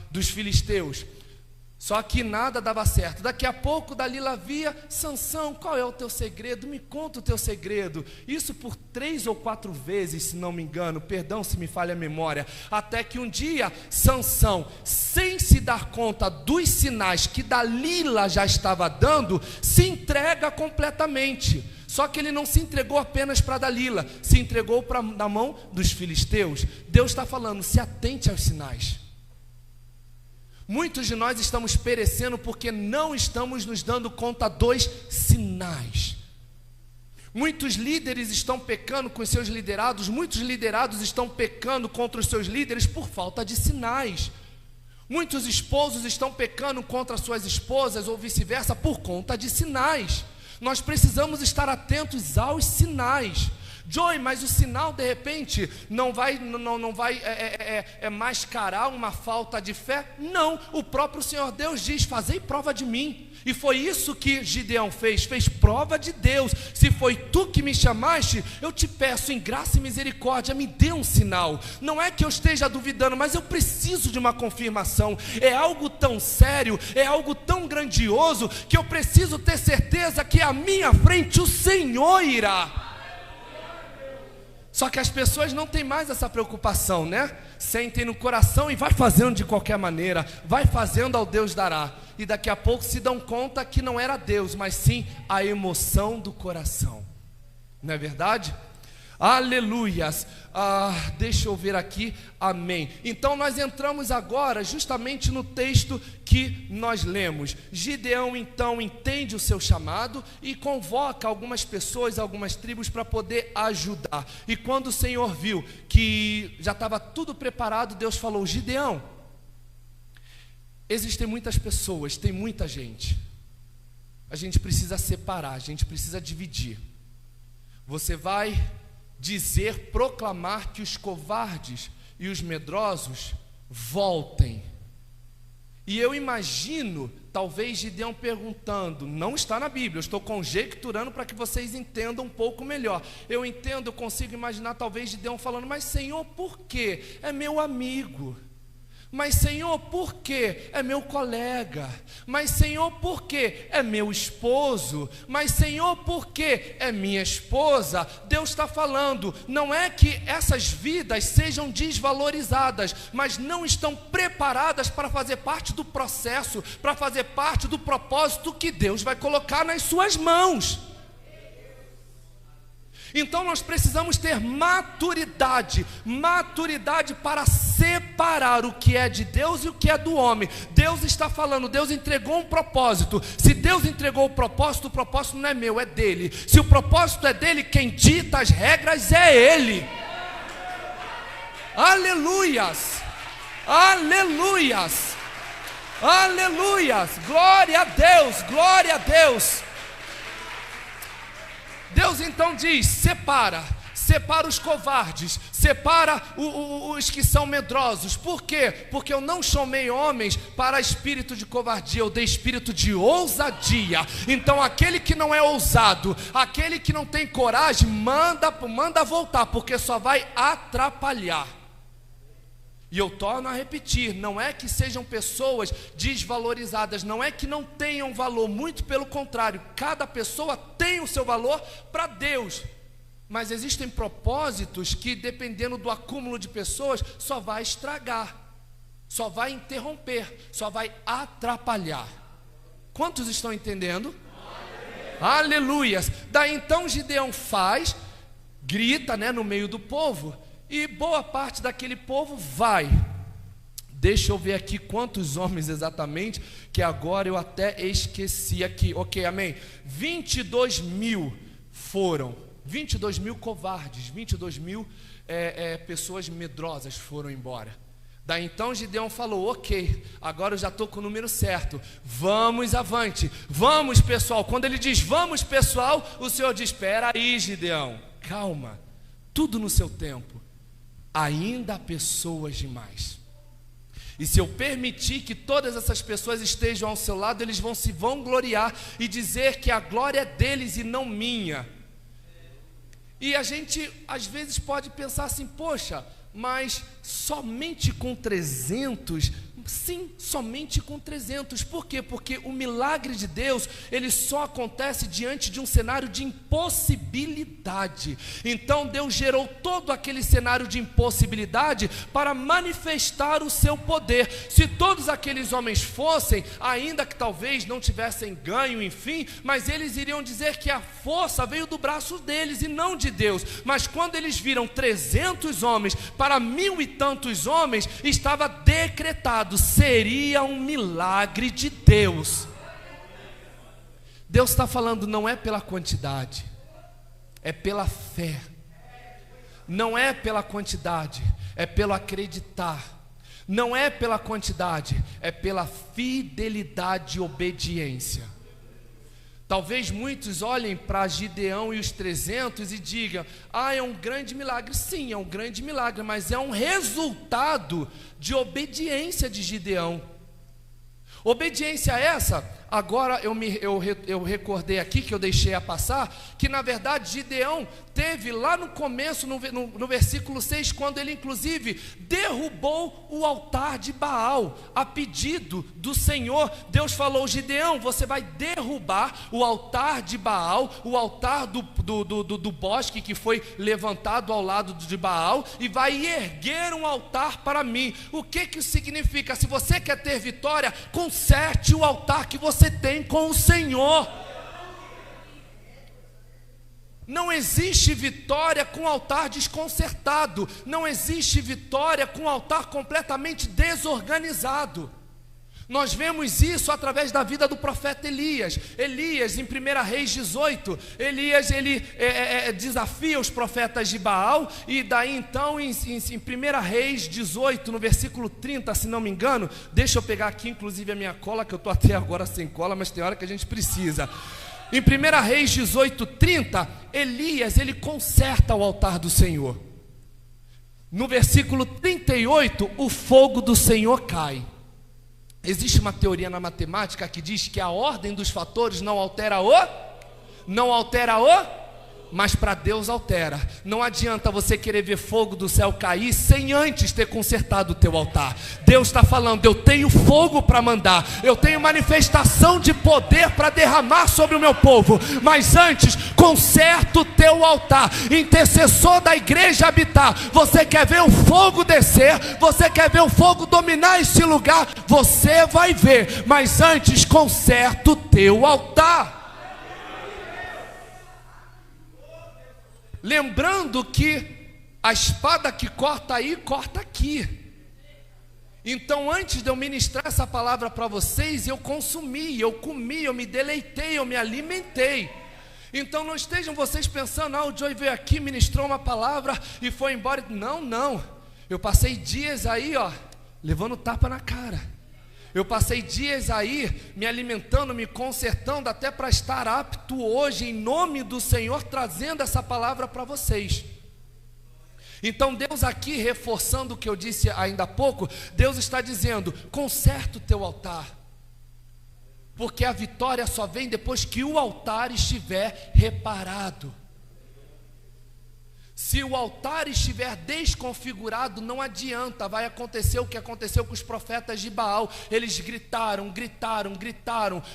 dos filisteus. Só que nada dava certo. Daqui a pouco Dalila via: Sansão, qual é o teu segredo? Me conta o teu segredo. Isso por 3 ou 4 vezes, se não me engano, perdão se me falha a memória. Até que um dia Sansão, sem se dar conta dos sinais que Dalila já estava dando, se entrega completamente. Só que ele não se entregou apenas para Dalila, se entregou na mão dos filisteus. Deus está falando: se atente aos sinais. Muitos de nós estamos perecendo porque não estamos nos dando conta dos sinais. Muitos líderes estão pecando com os seus liderados, muitos liderados estão pecando contra os seus líderes por falta de sinais. Muitos esposos estão pecando contra suas esposas ou vice-versa por conta de sinais. Nós precisamos estar atentos aos sinais. Joey, mas o sinal de repente não vai mascarar uma falta de fé? Não, o próprio Senhor Deus diz: fazei prova de mim. E foi isso que Gideão fez prova de Deus. Se foi tu que me chamaste, eu te peço em graça e misericórdia, me dê um sinal. Não é que eu esteja duvidando, mas eu preciso de uma confirmação. É algo tão sério, é algo tão grandioso, que eu preciso ter certeza que à minha frente o Senhor irá. Só que as pessoas não têm mais essa preocupação, né? Sentem no coração e vai fazendo de qualquer maneira, vai fazendo ao Deus dará. E daqui a pouco se dão conta que não era Deus, mas sim a emoção do coração. Não é verdade? Aleluias. Deixa eu ver aqui, amém. Então nós entramos agora justamente no texto que nós lemos. Gideão então entende o seu chamado e convoca algumas pessoas, algumas tribos para poder ajudar. E quando o Senhor viu que já estava tudo preparado, Deus falou: Gideão, existem muitas pessoas, tem muita gente, a gente precisa separar, a gente precisa dividir. Você vai dizer, proclamar que os covardes e os medrosos voltem. E eu imagino, talvez Gideão perguntando, não está na Bíblia, eu estou conjecturando para que vocês entendam um pouco melhor. Eu entendo, eu consigo imaginar talvez Gideão falando: mas Senhor, por quê? É meu amigo. Mas Senhor, por quê? É meu colega. Mas Senhor, por quê? É meu esposo. Mas Senhor, por quê? É minha esposa. Deus está falando, não é que essas vidas sejam desvalorizadas, mas não estão preparadas para fazer parte do processo, para fazer parte do propósito que Deus vai colocar nas suas mãos. Então nós precisamos ter maturidade para separar o que é de Deus e o que é do homem. Deus está falando, Deus entregou um propósito. Se Deus entregou o propósito não é meu, é dele. Se o propósito é dele, quem dita as regras é ele. Aleluias, aleluias, aleluias, glória a Deus, glória a Deus. Deus então diz: separa os covardes, separa os que são medrosos. Por quê? Porque eu não chamei homens para espírito de covardia, eu dei espírito de ousadia. Então aquele que não é ousado, aquele que não tem coragem, manda voltar, porque só vai atrapalhar. E eu torno a repetir, não é que sejam pessoas desvalorizadas, não é que não tenham valor, muito pelo contrário, cada pessoa tem o seu valor para Deus. Mas existem propósitos que, dependendo do acúmulo de pessoas, só vai estragar, só vai interromper, só vai atrapalhar. Quantos estão entendendo? Aleluias. Daí então Gideão grita, né, no meio do povo. E boa parte daquele povo vai. Deixa eu ver aqui quantos homens exatamente, que agora eu até esqueci aqui. Ok, amém. 22 mil foram. 22 mil covardes, 22 mil pessoas medrosas foram embora. Daí então Gideão falou: ok, agora eu já estou com o número certo, vamos avante, vamos pessoal. Quando ele diz vamos pessoal, o Senhor diz: espera aí Gideão, calma, tudo no seu tempo. Ainda há pessoas demais. E se eu permitir que todas essas pessoas estejam ao seu lado, eles vão se vangloriar e dizer que a glória é deles e não minha. E a gente às vezes pode pensar assim: poxa, mas somente com 300? Sim, somente com 300. Por quê? Porque o milagre de Deus, ele só acontece diante de um cenário de impossibilidade. Então Deus gerou todo aquele cenário de impossibilidade para manifestar o seu poder. Se todos aqueles homens fossem, ainda que talvez não tivessem ganho, enfim, mas eles iriam dizer que a força veio do braço deles e não de Deus. Mas quando eles viram 300 homens para 1000 e tantos homens, estava decretado: seria um milagre de Deus. Deus está falando, não é pela quantidade, é pela fé. Não é pela quantidade, é pelo acreditar. Não é pela quantidade, é pela fidelidade e obediência. Talvez muitos olhem para Gideão e os 300 e digam: ah, é um grande milagre. Sim, é um grande milagre, mas é um resultado de obediência de Gideão. Obediência essa, agora eu recordei aqui, que eu deixei a passar, que na verdade Gideão teve lá no começo, no versículo 6, quando ele inclusive derrubou o altar de Baal, a pedido do Senhor. Deus falou: Gideão, você vai derrubar o altar de Baal, o altar do bosque que foi levantado ao lado de Baal, e vai erguer um altar para mim. O que isso significa? Se você quer ter vitória, conserte o altar que você tem com o Senhor. Não existe vitória com altar desconcertado. Não existe vitória com altar completamente desorganizado. Nós vemos isso através da vida do profeta Elias. Elias, em 1 Reis 18, Elias ele desafia os profetas de Baal. E daí então em 1 Reis 18, no versículo 30, se não me engano, deixa eu pegar aqui inclusive a minha cola, que eu estou até agora sem cola, mas tem hora que a gente precisa. Em 1 Reis 18, 30, Elias ele conserta o altar do Senhor. No versículo 38, o fogo do Senhor cai. Existe uma teoria na matemática que diz que a ordem dos fatores não altera mas para Deus altera. Não adianta você querer ver fogo do céu cair sem antes ter consertado o teu altar. Deus está falando: eu tenho fogo para mandar, eu tenho manifestação de poder para derramar sobre o meu povo, mas antes conserta o teu altar. Intercessor da igreja habitar, você quer ver o fogo descer, você quer ver o fogo dominar este lugar, você vai ver, mas antes conserta o teu altar. Lembrando que a espada que corta aí, corta aqui. Então, antes de eu ministrar essa palavra para vocês, eu consumi, eu comi, eu me deleitei, eu me alimentei. Então não estejam vocês pensando: ah, o Joey veio aqui, ministrou uma palavra e foi embora. Não. Eu passei dias aí, levando tapa na cara. Eu passei dias aí me alimentando, me consertando, até para estar apto hoje, em nome do Senhor, trazendo essa palavra para vocês. Então Deus aqui, reforçando o que eu disse ainda há pouco, Deus está dizendo: conserta o teu altar, porque a vitória só vem depois que o altar estiver reparado. Se o altar estiver desconfigurado, não adianta, vai acontecer o que aconteceu com os profetas de Baal. Eles gritaram,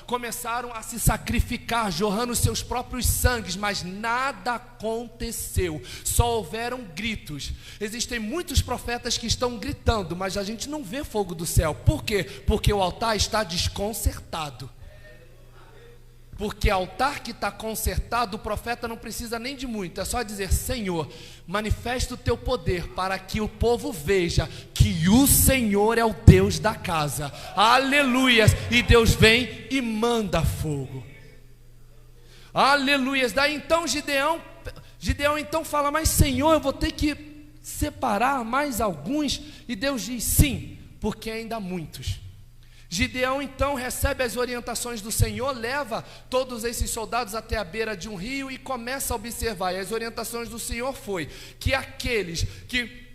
começaram a se sacrificar, jorrando seus próprios sangues, mas nada aconteceu, só houveram gritos. Existem muitos profetas que estão gritando, mas a gente não vê fogo do céu. Por quê? Porque o altar está desconcertado. Porque altar que está consertado, o profeta não precisa nem de muito, é só dizer: Senhor, manifesta o teu poder, para que o povo veja que o Senhor é o Deus da casa. Aleluias! E Deus vem e manda fogo. Aleluias! Daí então Gideão então fala: mas Senhor, eu vou ter que separar mais alguns. E Deus diz: sim, porque ainda há muitos. Gideão então recebe as orientações do Senhor, leva todos esses soldados até a beira de um rio e começa a observar. E as orientações do Senhor foi que aqueles que,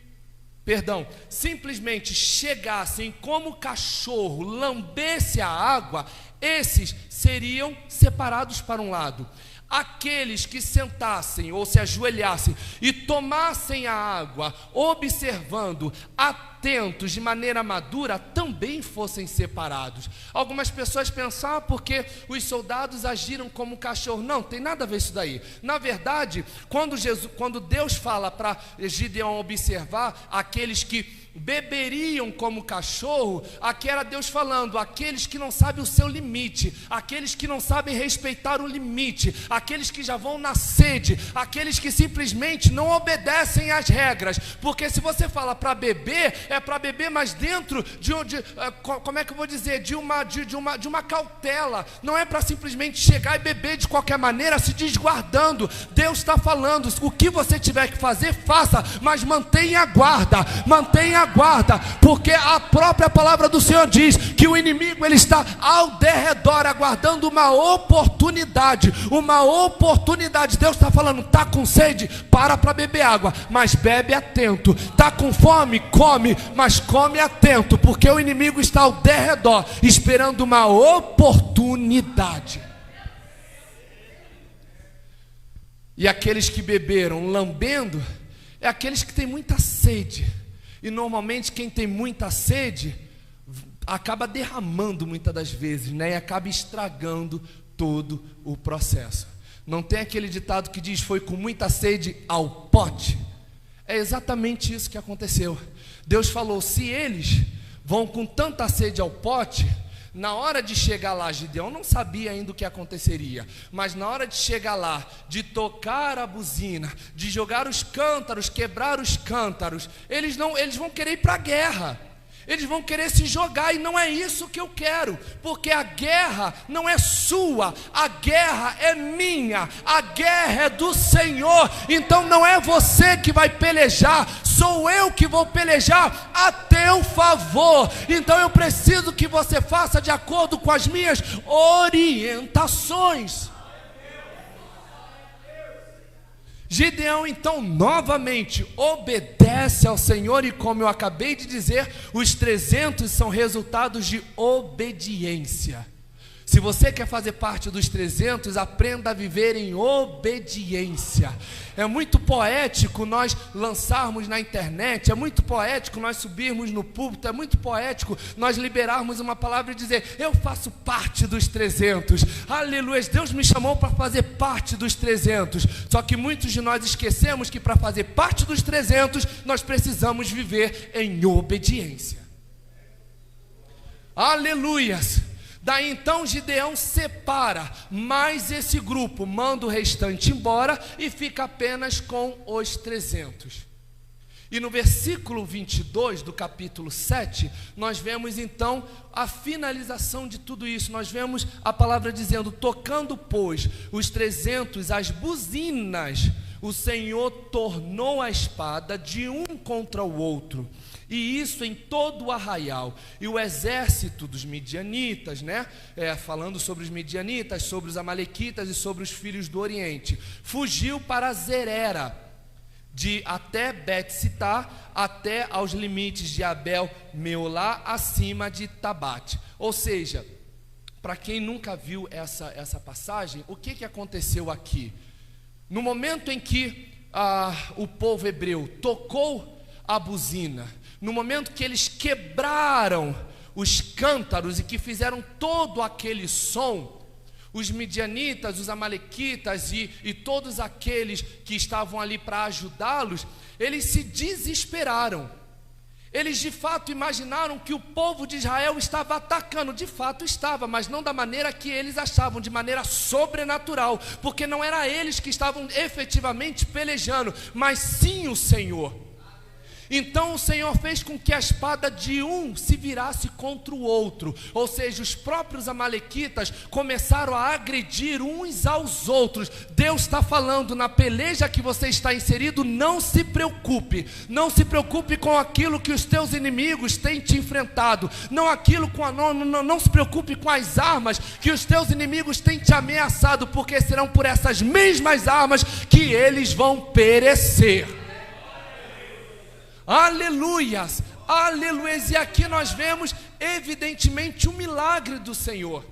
simplesmente chegassem como cachorro, lambesse a água, esses seriam separados para um lado. Aqueles que sentassem ou se ajoelhassem e tomassem a água, observando, atentos, de maneira madura, também fossem separados. Algumas pessoas pensam: porque os soldados agiram como cachorro. Não, tem nada a ver isso daí. Na verdade, quando Deus fala para Gideão observar aqueles que beberiam como cachorro, aqui era Deus falando: aqueles que não sabem o seu limite, aqueles que não sabem respeitar o limite, aqueles que já vão na sede, aqueles que simplesmente não obedecem às regras. Porque se você fala para beber, é para beber, mas dentro como é que eu vou dizer, de uma cautela. Não é para simplesmente chegar e beber de qualquer maneira, se desguardando. Deus está falando: o que você tiver que fazer, faça, mas mantenha a guarda, mantenha aguarda, porque a própria palavra do Senhor diz que o inimigo ele está ao derredor, aguardando uma oportunidade. Deus está falando: está com sede? Para beber água, mas bebe atento. Está com fome? Come, mas come atento, porque o inimigo está ao derredor, esperando uma oportunidade. E aqueles que beberam lambendo é aqueles que têm muita sede. E normalmente quem tem muita sede acaba derramando muitas das vezes, né? E acaba estragando todo o processo. Não tem aquele ditado que diz: foi com muita sede ao pote? É exatamente isso que aconteceu. Deus falou: se eles vão com tanta sede ao pote, na hora de chegar lá, Gideão não sabia ainda o que aconteceria, mas na hora de chegar lá, de tocar a buzina, de jogar os cântaros, quebrar os cântaros, eles vão querer ir para a guerra. Eles vão querer se jogar, e não é isso que eu quero, porque a guerra não é sua, a guerra é minha, a guerra é do Senhor. Então não é você que vai pelejar, sou eu que vou pelejar a teu favor. Então eu preciso que você faça de acordo com as minhas orientações. Gideão então novamente obedece ao Senhor, e como eu acabei de dizer, os 300 são resultados de obediência. Se você quer fazer parte dos 300, aprenda a viver em obediência. É muito poético nós lançarmos na internet, é muito poético nós subirmos no púlpito, é muito poético nós liberarmos uma palavra e dizer: eu faço parte dos 300, aleluia, Deus me chamou para fazer parte dos 300. Só que muitos de nós esquecemos que para fazer parte dos 300, nós precisamos viver em obediência. Aleluias. Daí então Gideão separa mais esse grupo, manda o restante embora e fica apenas com os 300. E no versículo 22 do capítulo 7, nós vemos então a finalização de tudo isso. Nós vemos a palavra dizendo: tocando pois os 300 as buzinas, o Senhor tornou a espada de um contra o outro, e isso em todo o arraial. E o exército dos midianitas, né? Falando sobre os midianitas, sobre os amalequitas e sobre os filhos do Oriente, fugiu para Zerera, de até Bet-Sitá, até aos limites de Abel-Meolá, acima de Tabate. Ou seja, para quem nunca viu essa passagem, o que aconteceu aqui? No momento em que o povo hebreu tocou a buzina, no momento que eles quebraram os cântaros e que fizeram todo aquele som, os midianitas, os amalequitas e todos aqueles que estavam ali para ajudá-los, eles se desesperaram. Eles de fato imaginaram que o povo de Israel estava atacando. De fato estava, mas não da maneira que eles achavam, de maneira sobrenatural, porque não era eles que estavam efetivamente pelejando, mas sim o Senhor. Então o Senhor fez com que a espada de um se virasse contra o outro, ou seja, os próprios amalequitas começaram a agredir uns aos outros. Deus está falando: na peleja que você está inserido, não se preocupe com aquilo que os teus inimigos têm te enfrentado, não se preocupe com as armas que os teus inimigos têm te ameaçado, porque serão por essas mesmas armas que eles vão perecer. Aleluias, aleluias. E aqui nós vemos evidentemente o milagre do Senhor.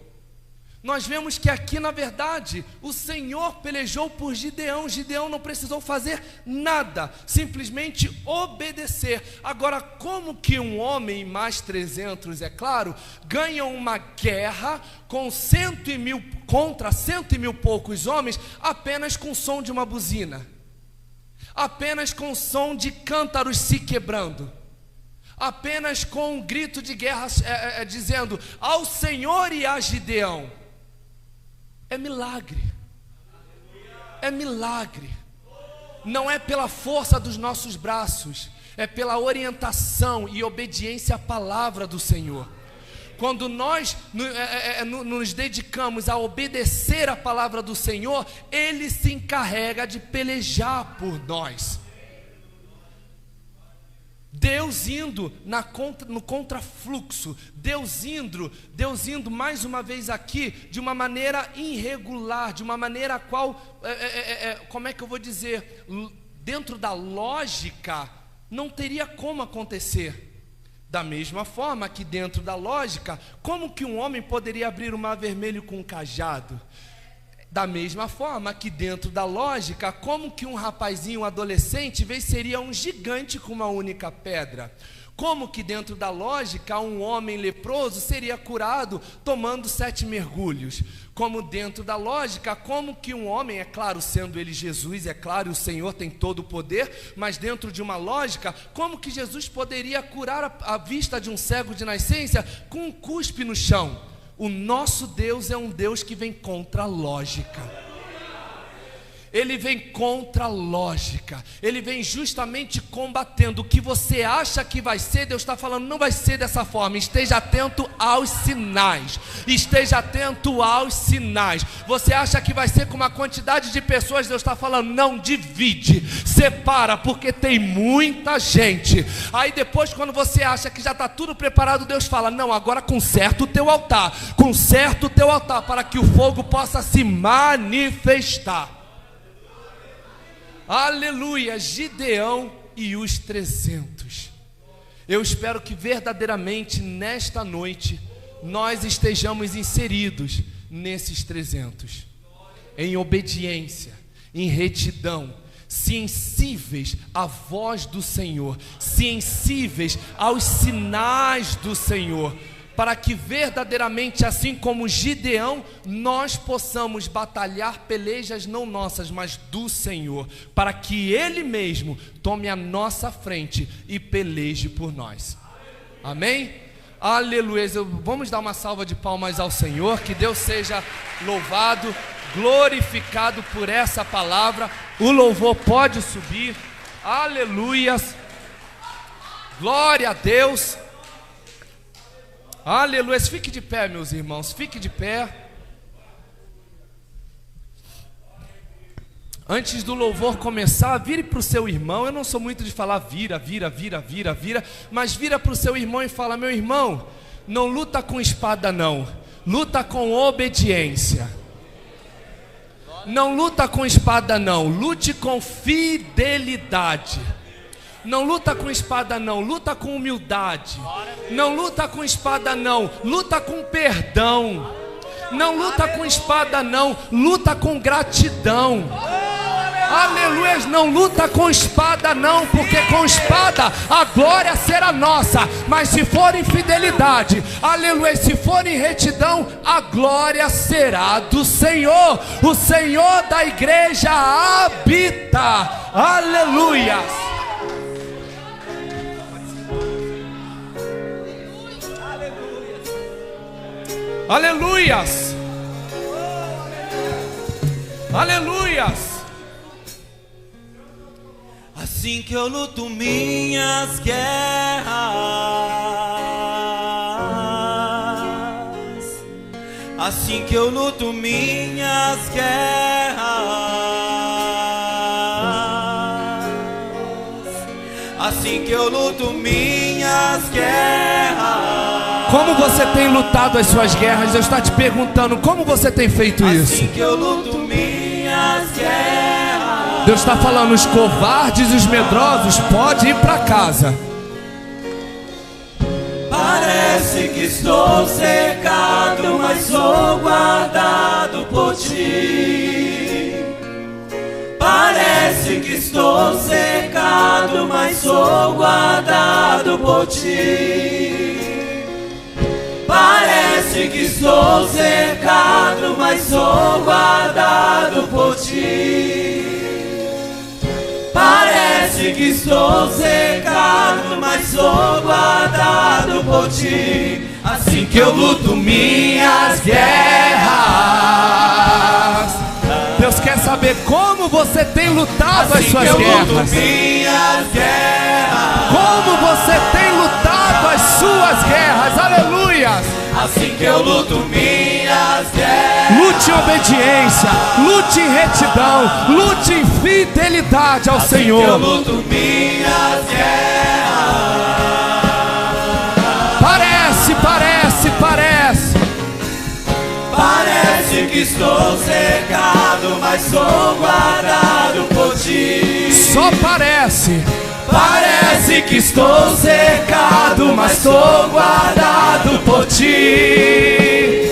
Nós vemos que aqui na verdade o Senhor pelejou por Gideão. Gideão não precisou fazer nada, simplesmente obedecer. Agora, como que um homem mais 300, é claro, ganha uma guerra com 100.000 contra 100.000 poucos homens, apenas com o som de uma buzina, apenas com o som de cântaros se quebrando, apenas com um grito de guerra dizendo: ao Senhor e a Gideão? É milagre, é milagre. Não é pela força dos nossos braços, é pela orientação e obediência à palavra do Senhor. Quando nós nos dedicamos a obedecer a palavra do Senhor, Ele se encarrega de pelejar por nós. Deus indo no contrafluxo, Deus indo mais uma vez aqui de uma maneira irregular, de uma maneira a qual, como é que eu vou dizer, dentro da lógica, não teria como acontecer. Da mesma forma que dentro da lógica, como que um homem poderia abrir o mar vermelho com um cajado? Da mesma forma que dentro da lógica, como que um rapazinho, um adolescente, venceria um gigante com uma única pedra? Como que dentro da lógica, um homem leproso seria curado tomando 7 mergulhos? Como dentro da lógica, como que um homem, é claro, sendo ele Jesus, é claro, o Senhor tem todo o poder, mas dentro de uma lógica, como que Jesus poderia curar a vista de um cego de nascença com um cuspe no chão? O nosso Deus é um Deus que vem contra a lógica. Ele vem contra a lógica. Ele vem justamente combatendo o que você acha que vai ser. Deus está falando, não vai ser dessa forma. Esteja atento aos sinais. Esteja atento aos sinais. Você acha que vai ser com uma quantidade de pessoas? Deus está falando, não, divide, separa, porque tem muita gente. Aí depois, quando você acha que já está tudo preparado, Deus fala, não, agora conserta o teu altar. Conserta o teu altar para que o fogo possa se manifestar. Aleluia, Gideão e os 300. Eu espero que verdadeiramente nesta noite nós estejamos inseridos nesses 300, em obediência, em retidão, sensíveis à voz do Senhor, sensíveis aos sinais do Senhor, para que verdadeiramente, assim como Gideão, nós possamos batalhar pelejas não nossas, mas do Senhor, para que Ele mesmo tome a nossa frente e peleje por nós. Amém? Aleluia. Vamos dar uma salva de palmas ao Senhor, que Deus seja louvado, glorificado por essa palavra. O louvor pode subir. Aleluias. Glória a Deus. Aleluia, fique de pé, meus irmãos, fique de pé. Antes do louvor começar, vire para o seu irmão. Eu não sou muito de falar vira, mas vira para o seu irmão e fala, meu irmão, não luta com espada não, luta com obediência. Não luta com espada não, lute com fidelidade. Não luta com espada não, luta com humildade. Não luta com espada não, luta com perdão. Não luta com espada não, luta com gratidão. Aleluia, não luta com espada não, porque com espada a glória será nossa. Mas se for em fidelidade, aleluia, se for em retidão, a glória será do Senhor. O Senhor da igreja habita. Aleluia. Aleluias, aleluias. Assim que eu luto minhas guerras, assim que eu luto minhas guerras, assim que eu luto minhas guerras. Como você tem lutado as suas guerras? Deus está te perguntando, como você tem feito isso? Assim que eu luto minhas guerras. Deus está falando, os covardes e os medrosos podem ir para casa. Parece que estou cercado, mas sou guardado por ti. Parece que estou cercado, mas sou guardado por ti. Parece que estou cercado, mas sou guardado por ti. Parece que estou cercado, mas sou guardado por ti. Assim que eu luto minhas guerras. Deus quer saber como você tem lutado as suas guerras. Como você tem lutado as suas guerras. Aleluia. Assim que eu luto minhas guerras. Lute em obediência, lute em retidão, lute em fidelidade ao assim Senhor. Que eu luto minhas guerras. que estou cercado, mas sou guardado por ti. Só parece. Parece que estou cercado, mas sou guardado por ti.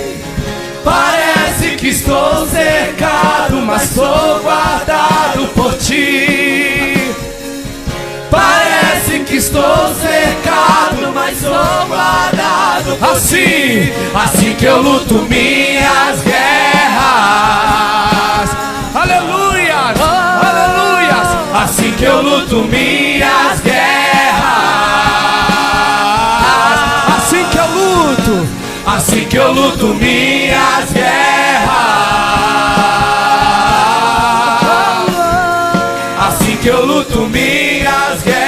Parece que estou cercado, mas sou guardado por ti. Parece que estou cercado, mas sou guardado por ti. Assim que eu luto minhas guerras. Aleluias, aleluias. Assim que eu luto minhas guerras. Assim que eu luto. Assim que eu luto minhas guerras. Assim que eu luto minhas guerras.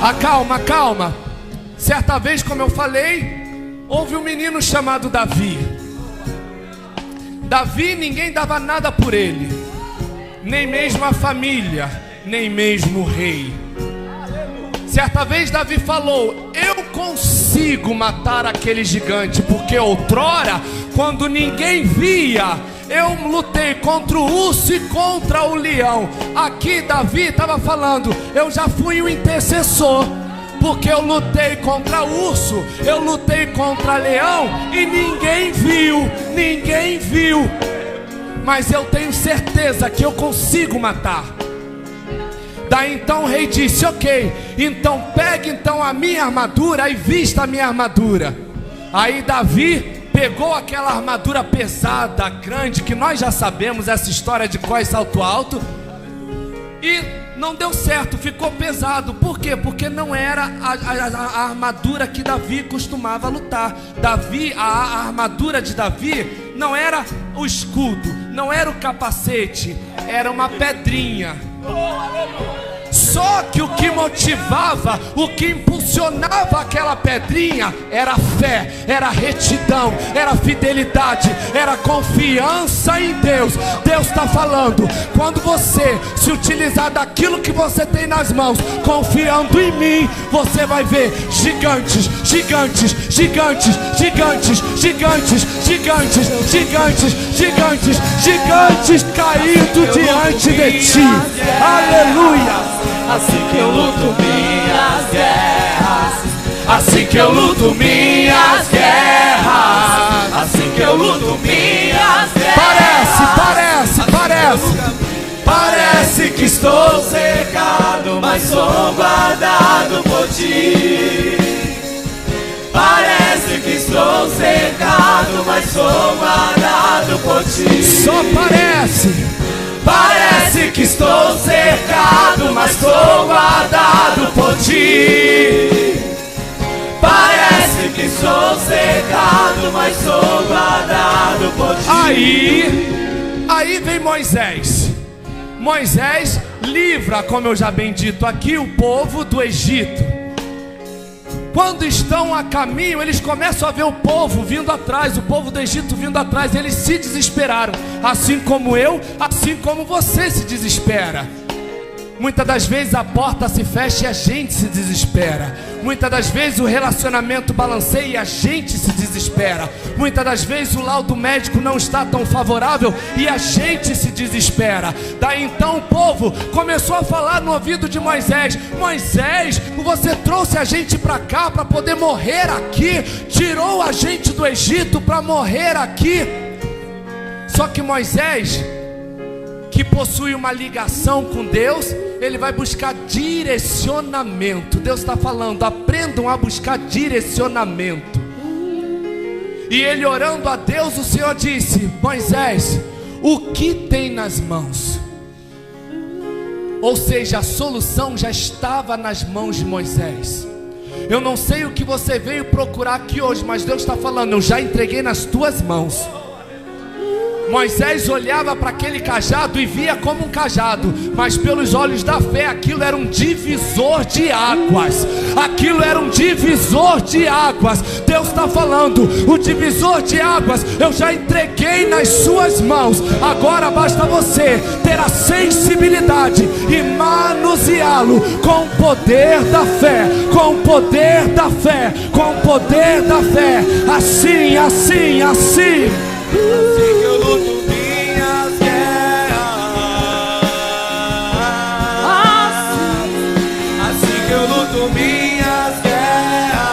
Acalma, calma. Certa vez, como eu falei, houve um menino chamado Davi. Davi, ninguém dava nada por ele, nem mesmo a família, nem mesmo o rei. Certa vez Davi falou: eu consigo matar aquele gigante, porque outrora, quando ninguém via, eu lutei contra o urso e contra o leão. Aqui Davi estava falando: eu já fui o intercessor, porque eu lutei contra urso, eu lutei contra leão e ninguém viu, ninguém viu. Mas eu tenho certeza que eu consigo matar. Daí então o rei disse: ok, então pegue então a minha armadura e vista a minha armadura. Aí Davi pegou aquela armadura pesada, grande, que nós já sabemos essa história de cós salto alto, e não deu certo, ficou pesado. Por quê? Porque não era a armadura que Davi costumava lutar. A armadura de Davi não era o escudo, não era o capacete, era uma pedrinha. Só que o que motivava, o que impulsionava aquela pedrinha era fé, era retidão, era fidelidade, era confiança em Deus. Deus está falando: quando você se utilizar daquilo que você tem nas mãos, confiando em mim, você vai ver gigantes, gigantes, gigantes, gigantes, gigantes, gigantes, gigantes, gigantes, gigantes caindo diante de ti. Aleluia. Assim que eu luto minhas guerras. Assim que eu luto minhas guerras. Assim que eu luto minhas guerras. Parece. Parece que estou cercado, mas sou guardado por ti. Parece que estou cercado, mas sou guardado por ti. Só parece. Parece que estou cercado, mas sou guardado por ti. Parece que sou cercado, mas sou guardado por ti. Aí vem Moisés. Moisés livra, como eu já bem dito aqui, o povo do Egito. Quando estão a caminho, eles começam a ver o povo vindo atrás, o povo do Egito vindo atrás. Eles se desesperaram, assim como eu, assim como você se desespera. Muitas das vezes a porta se fecha e a gente se desespera. Muitas das vezes o relacionamento balanceia e a gente se desespera. Muitas das vezes o laudo médico não está tão favorável e a gente se desespera. Daí então o povo começou a falar no ouvido de Moisés: Moisés, você trouxe a gente para cá para poder morrer aqui, tirou a gente do Egito para morrer aqui. Só que Moisés, que possui uma ligação com Deus, ele vai buscar direcionamento. Deus está falando: aprendam a buscar direcionamento. E ele orando a Deus, o Senhor disse: Moisés, o que tem nas mãos? Ou seja, a solução já estava nas mãos de Moisés. Eu não sei o que você veio procurar aqui hoje, mas Deus está falando: eu já entreguei nas tuas mãos. Moisés olhava para aquele cajado e via como um cajado, mas pelos olhos da fé aquilo era um divisor de águas. Aquilo era um divisor de águas. Deus está falando, o divisor de águas eu já entreguei nas suas mãos. Agora basta você ter a sensibilidade e manuseá-lo com o poder da fé, com o poder da fé, com o poder da fé. Assim, assim, assim. Assim que eu luto minhas guerras. Assim que eu luto minhas guerras.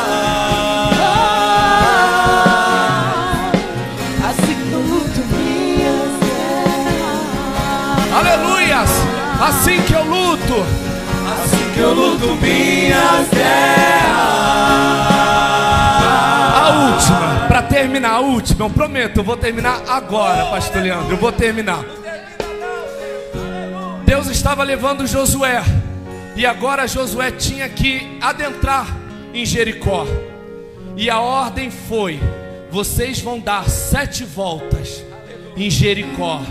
Assim que eu luto minhas guerras. Aleluias! Assim que eu luto. Assim que eu luto minhas guerras. A última, para terminar, a última, eu prometo, eu vou terminar agora, pastor Leandro, eu vou terminar. Deus estava levando Josué, e agora Josué tinha que adentrar em Jericó. E a ordem foi: vocês vão dar 7 voltas em Jericó.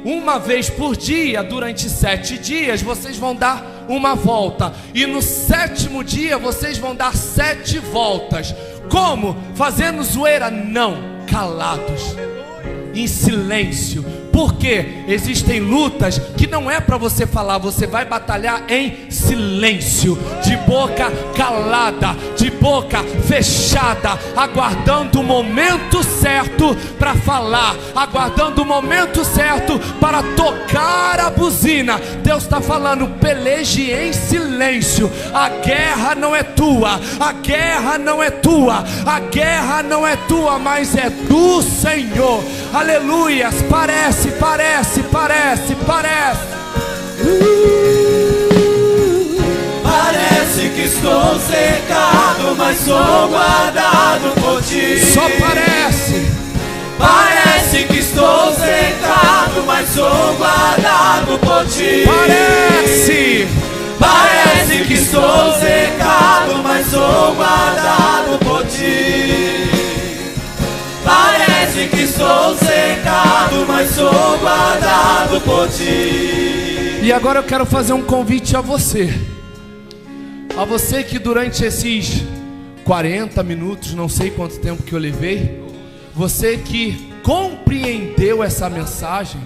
Uma vez por dia, durante 7 dias, vocês vão dar uma volta. E no 7º dia, vocês vão dar 7 voltas. Como? Fazendo zoeira? Não, calados, em silêncio. Porque existem lutas que não é para você falar, você vai batalhar em silêncio, de boca calada, de boca fechada, aguardando o momento certo para falar, aguardando o momento certo para tocar a buzina. Deus está falando, peleje em silêncio. A guerra não é tua, a guerra não é tua, a guerra não é tua, mas é do Senhor. Aleluias. Parece. Parece que estou cercado, mas sou guardado por ti. Só parece. Parece que estou cercado, mas sou guardado por ti. Parece que estou cercado, mas sou guardado por ti. Parece que estou cercado, mas sou guardado por ti. E agora eu quero fazer um convite a você. A você que durante esses 40 minutos, não sei quanto tempo que eu levei, você que compreendeu essa mensagem,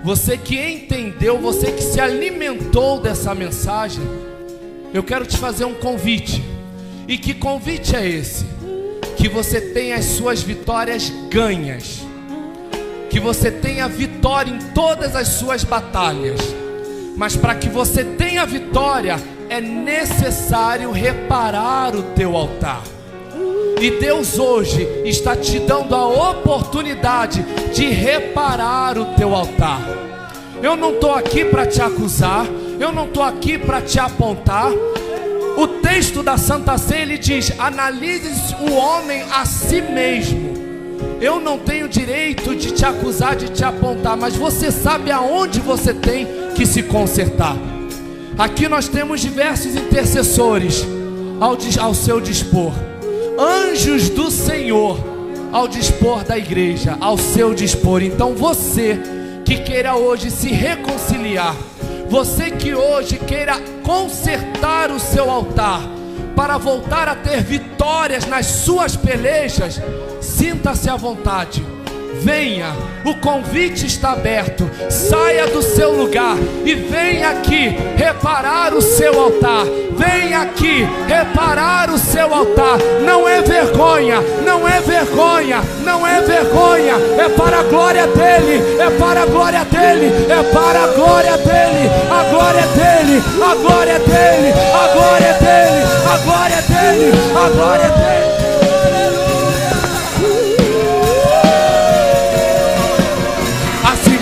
você que entendeu, você que se alimentou dessa mensagem, eu quero te fazer um convite. E que convite é esse? Que você tenha as suas vitórias ganhas, que você tenha vitória em todas as suas batalhas. Mas para que você tenha vitória, é necessário reparar o teu altar. E Deus hoje está te dando a oportunidade de reparar o teu altar. Eu não estou aqui para te acusar, eu não estou aqui para te apontar. O texto da Santa Ceia, ele diz: analise o homem a si mesmo. Eu não tenho direito de te acusar, de te apontar, mas você sabe aonde você tem que se consertar. Aqui nós temos diversos intercessores ao seu dispor, anjos do Senhor ao dispor da igreja, ao seu dispor. Então você que queira hoje se reconciliar, você que hoje queira consertar o seu altar, para voltar a ter vitórias nas suas pelejas, sinta-se à vontade. Venha, o convite está aberto. Saia do seu lugar e venha aqui reparar o seu altar. Venha aqui reparar o seu altar. Não é vergonha, não é vergonha, não é vergonha. É para a glória dele, é para a glória dele, é para a glória dele. A glória dele, a glória dele, a glória dele, a glória dele, a glória dele.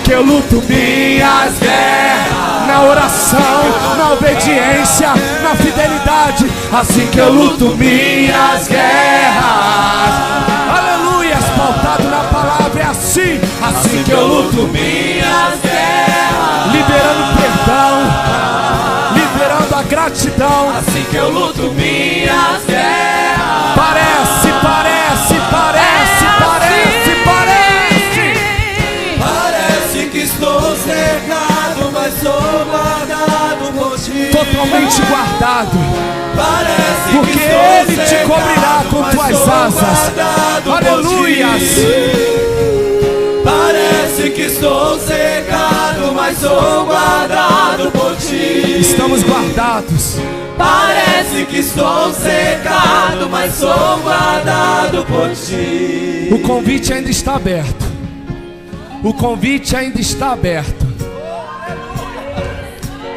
Eu luto minhas guerras na oração, na obediência, na fidelidade. Assim que eu luto minhas guerras. Aleluias, pautado na palavra, é assim. Assim que eu luto minhas guerras, liberando perdão, liberando a gratidão. Assim que eu luto minhas guerras. Parece. totalmente guardado, porque Ele te cobrirá com tuas asas. Aleluias. Parece que estou cegado, mas sou guardado por ti. Estamos guardados. Parece que estou cegado, mas sou guardado por ti. O convite ainda está aberto. O convite ainda está aberto.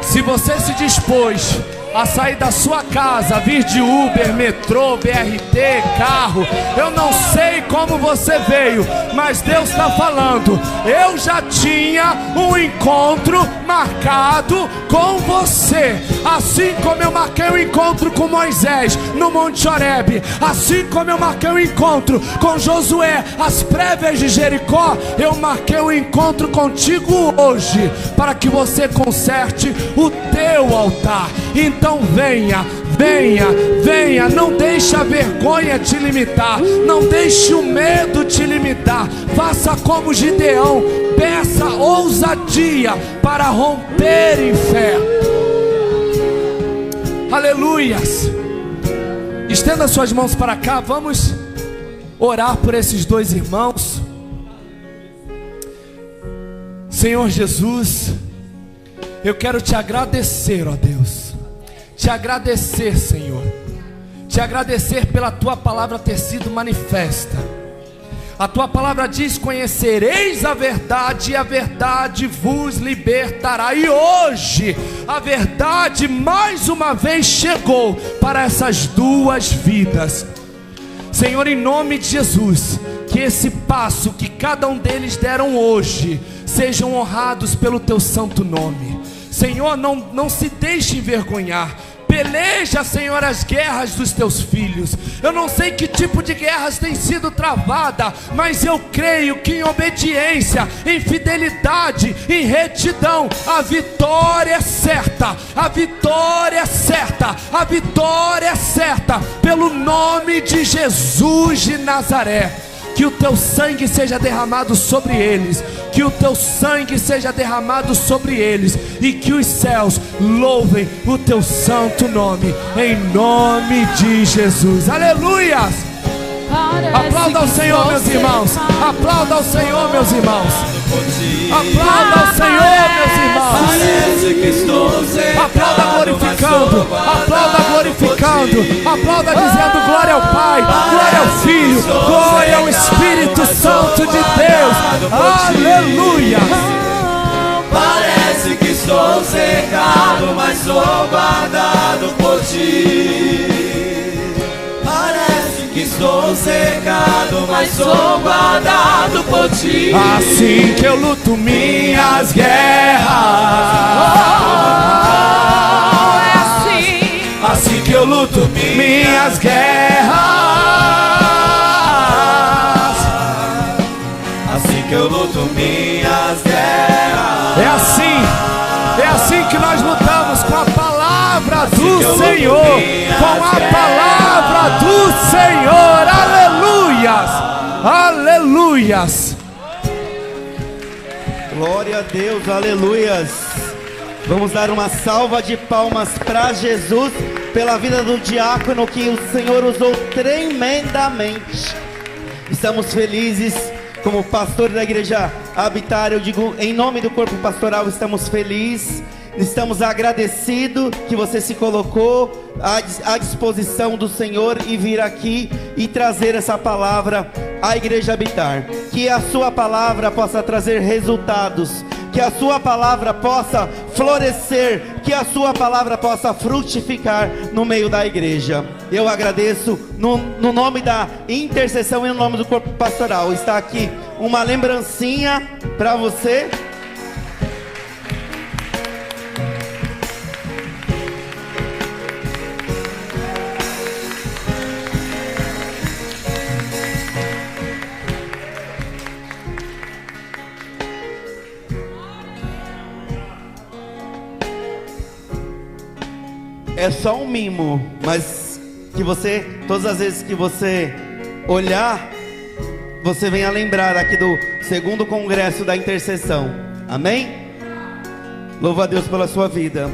Se você se dispôs a sair da sua casa, vir de Uber, metrô, BRT, carro, eu não sei como você veio, mas Deus está falando: eu já tinha um encontro marcado com você, assim como eu marquei um encontro com Moisés no Monte Horebe, assim como eu marquei um encontro com Josué às prévias de Jericó, eu marquei um encontro contigo hoje, para que você conserte o teu altar. Então venha, venha, venha. Não deixe a vergonha te limitar, não deixe o medo te limitar. Faça como Gideão, peça ousadia para romper em fé. Aleluias. Estenda suas mãos para cá, vamos orar por esses dois irmãos. Senhor Jesus, eu quero te agradecer, ó Deus. Te agradecer, Senhor. Te agradecer pela tua palavra ter sido manifesta. A tua palavra diz: conhecereis a verdade e a verdade vos libertará. E hoje a verdade mais uma vez chegou para essas duas vidas. Senhor, em nome de Jesus, que esse passo que cada um deles deram hoje sejam honrados pelo teu santo nome. Senhor, não se deixe envergonhar. Peleja, Senhor, as guerras dos teus filhos. Eu não sei que tipo de guerras tem sido travada, mas eu creio que em obediência, em fidelidade, em retidão, a vitória é certa. A vitória é certa. A vitória é certa. Pelo nome de Jesus de Nazaré. Que o teu sangue seja derramado sobre eles, que o teu sangue seja derramado sobre eles, e que os céus louvem o teu santo nome, em nome de Jesus. Aleluias! Aplauda ao Senhor, meus irmãos. Aplauda ao Senhor, meus irmãos. Aplauda ao Senhor, meus irmãos. Aplauda glorificando. Aplauda glorificando. Aplauda dizendo glória ao Pai, glória ao Filho, glória ao Espírito Santo de Deus. Aleluia. Parece que estou cegado, mas sou guardado por ti. Estou cegado, mas sou guardado por ti. Assim que eu luto minhas guerras, é assim. Assim que eu luto minhas guerras, assim que eu luto minhas guerras. É assim que nós lutamos com a palavra do Senhor, com a palavra do Senhor. Aleluias, aleluias. Glória a Deus, aleluias. Vamos dar uma salva de palmas para Jesus pela vida do diácono que o Senhor usou tremendamente. Estamos felizes como pastor da igreja Habitar. Eu digo em nome do corpo pastoral, estamos felizes. Estamos agradecidos que você se colocou à disposição do Senhor e vir aqui e trazer essa palavra à igreja Habitar. Que a sua palavra possa trazer resultados, que a sua palavra possa florescer, que a sua palavra possa frutificar no meio da igreja. Eu agradeço no nome da intercessão e no nome do corpo pastoral. Está aqui uma lembrancinha para você. É só um mimo, mas que você, todas as vezes que você olhar, você venha lembrar aqui do 2º Congresso da Intercessão. Amém? Louva a Deus pela sua vida.